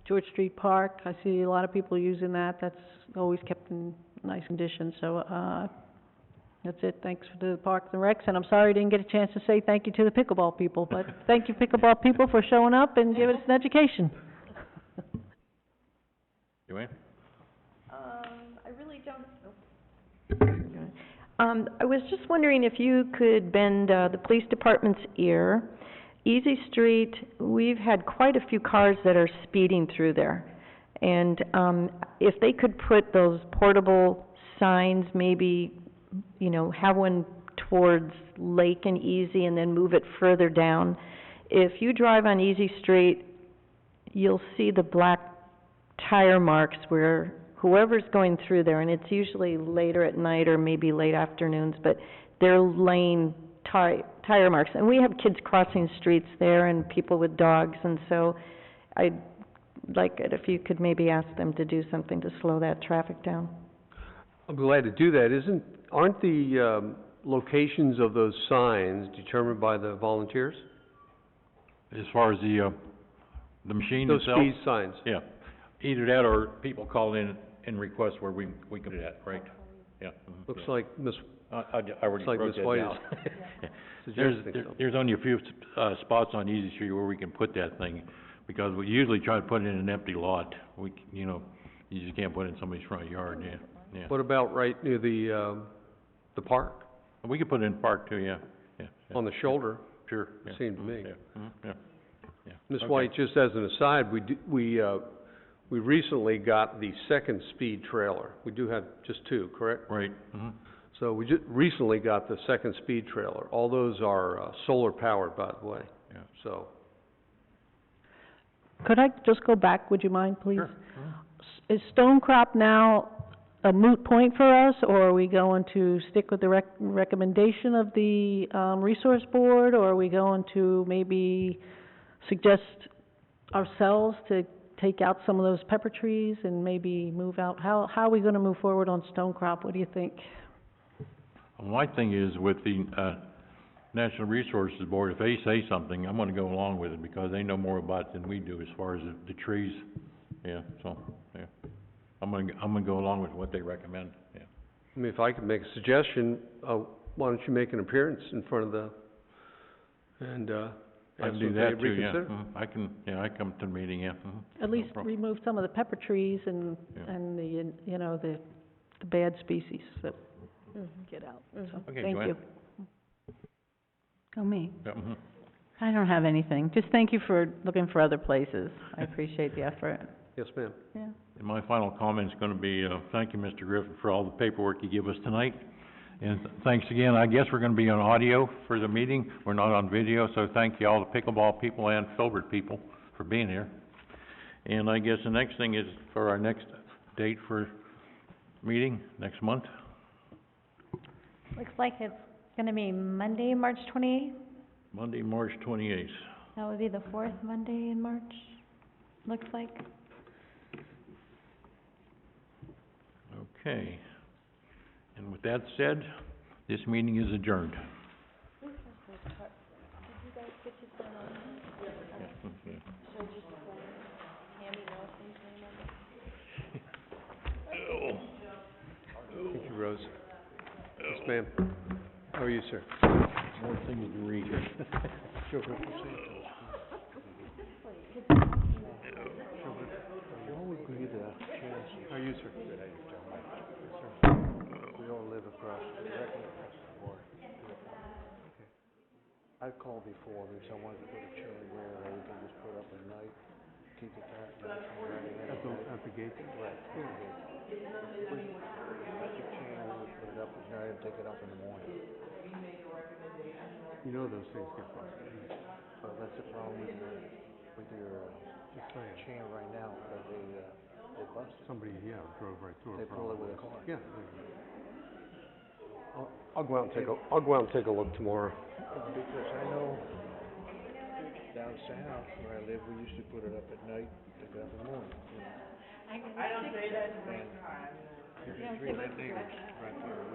George Street Park, I see a lot of people using that, that's always kept in nice condition, so, that's it. Thanks to the Parks and Recs, and I'm sorry I didn't get a chance to say thank you to the pickleball people, but thank you pickleball people for showing up and giving us an education. Joanne? I really don't. I was just wondering if you could bend, the police department's ear. Easy Street, we've had quite a few cars that are speeding through there. And, if they could put those portable signs, maybe, you know, have one towards Lake and Easy and then move it further down. If you drive on Easy Street, you'll see the black tire marks where whoever's going through there, and it's usually later at night or maybe late afternoons, but they're laying tire marks. And we have kids crossing streets there and people with dogs, and so I'd like it if you could maybe ask them to do something to slow that traffic down. I'm glad to do that. Aren't the, locations of those signs determined by the volunteers? As far as the machine Those itself? speed signs? Yeah. Either that or people call in and request where we can do that, right? Yeah. Looks like Miss, I already looks like wrote Miss that White down. is There's, suggesting something. there's only a few, spots on Easy Street where we can put that thing, because we usually try to put it in an empty lot. You know, you just can't put it in somebody's front yard, yeah. What about right near the park? We could put it in the park too, yeah. On the shoulder? Sure, yeah. Seemed to me. Yeah. Ms. Okay. White, just as an aside, we recently got the second speed trailer. We do have just two, correct? Right, So we recently got the second speed trailer. All those are, solar powered, by the way. Yeah. So, Could I just go back, would you mind, please? Sure. Is Stonecrop now a moot point for us, or are we going to stick with the recommendation of the, resource board, or are we going to maybe suggest ourselves to take out some of those pepper trees and maybe move out? How are we gonna move forward on Stonecrop? What do you think? Well, my thing is with the, National Resources Board, if they say something, I'm gonna go along with it, because they know more about it than we do as far as the trees. Yeah, so, yeah. I'm gonna go along with what they recommend, yeah. I mean, if I could make a suggestion, why don't you make an appearance in front of the, and, I ask can do them that to too, yeah. reconsider? I come to the meeting, yeah. At least remove some of the pepper trees and, Yeah. and the, you know, the bad species that get out. So, Okay, thank Joanne. you. Go me. Yeah, I don't have anything. Just thank you for looking for other places. I appreciate the effort. Yes, ma'am. Yeah. And my final comment is gonna be, thank you, Mr. Griffin, for all the paperwork you give us tonight. And thanks again, I guess we're gonna be on audio for the meeting, we're not on video, so thank you all the pickleball people and Filbert people for being here. And I guess the next thing is for our next date for meeting, next month. Looks like it's gonna be Monday, March 28th. Monday, March 28th. That would be the fourth Monday in March, looks like. Okay. And with that said, this meeting is adjourned. Thank you, Rose. Yes, ma'am. How are you, sir? More things to read here. Sure. How are you, sir? Good, how are you, sir? We all live live directly across the board. Okay. I've called before, because I wanted to put a cherry where we can just put up at night, keep the cat nice and ready at the gate? Right, at the gate. Electric chain, we would put it up at night and take it up in the morning. You know those things get busted. But that's the problem with your chain right now, that they bust it. Somebody, drove right through They it. pull it with a car. Yeah. I'll go out and take a look tomorrow. Because I know down south where I live, we used to put it up at night, take it up in the morning. I don't say that to my car. You can three of my neighbors right there.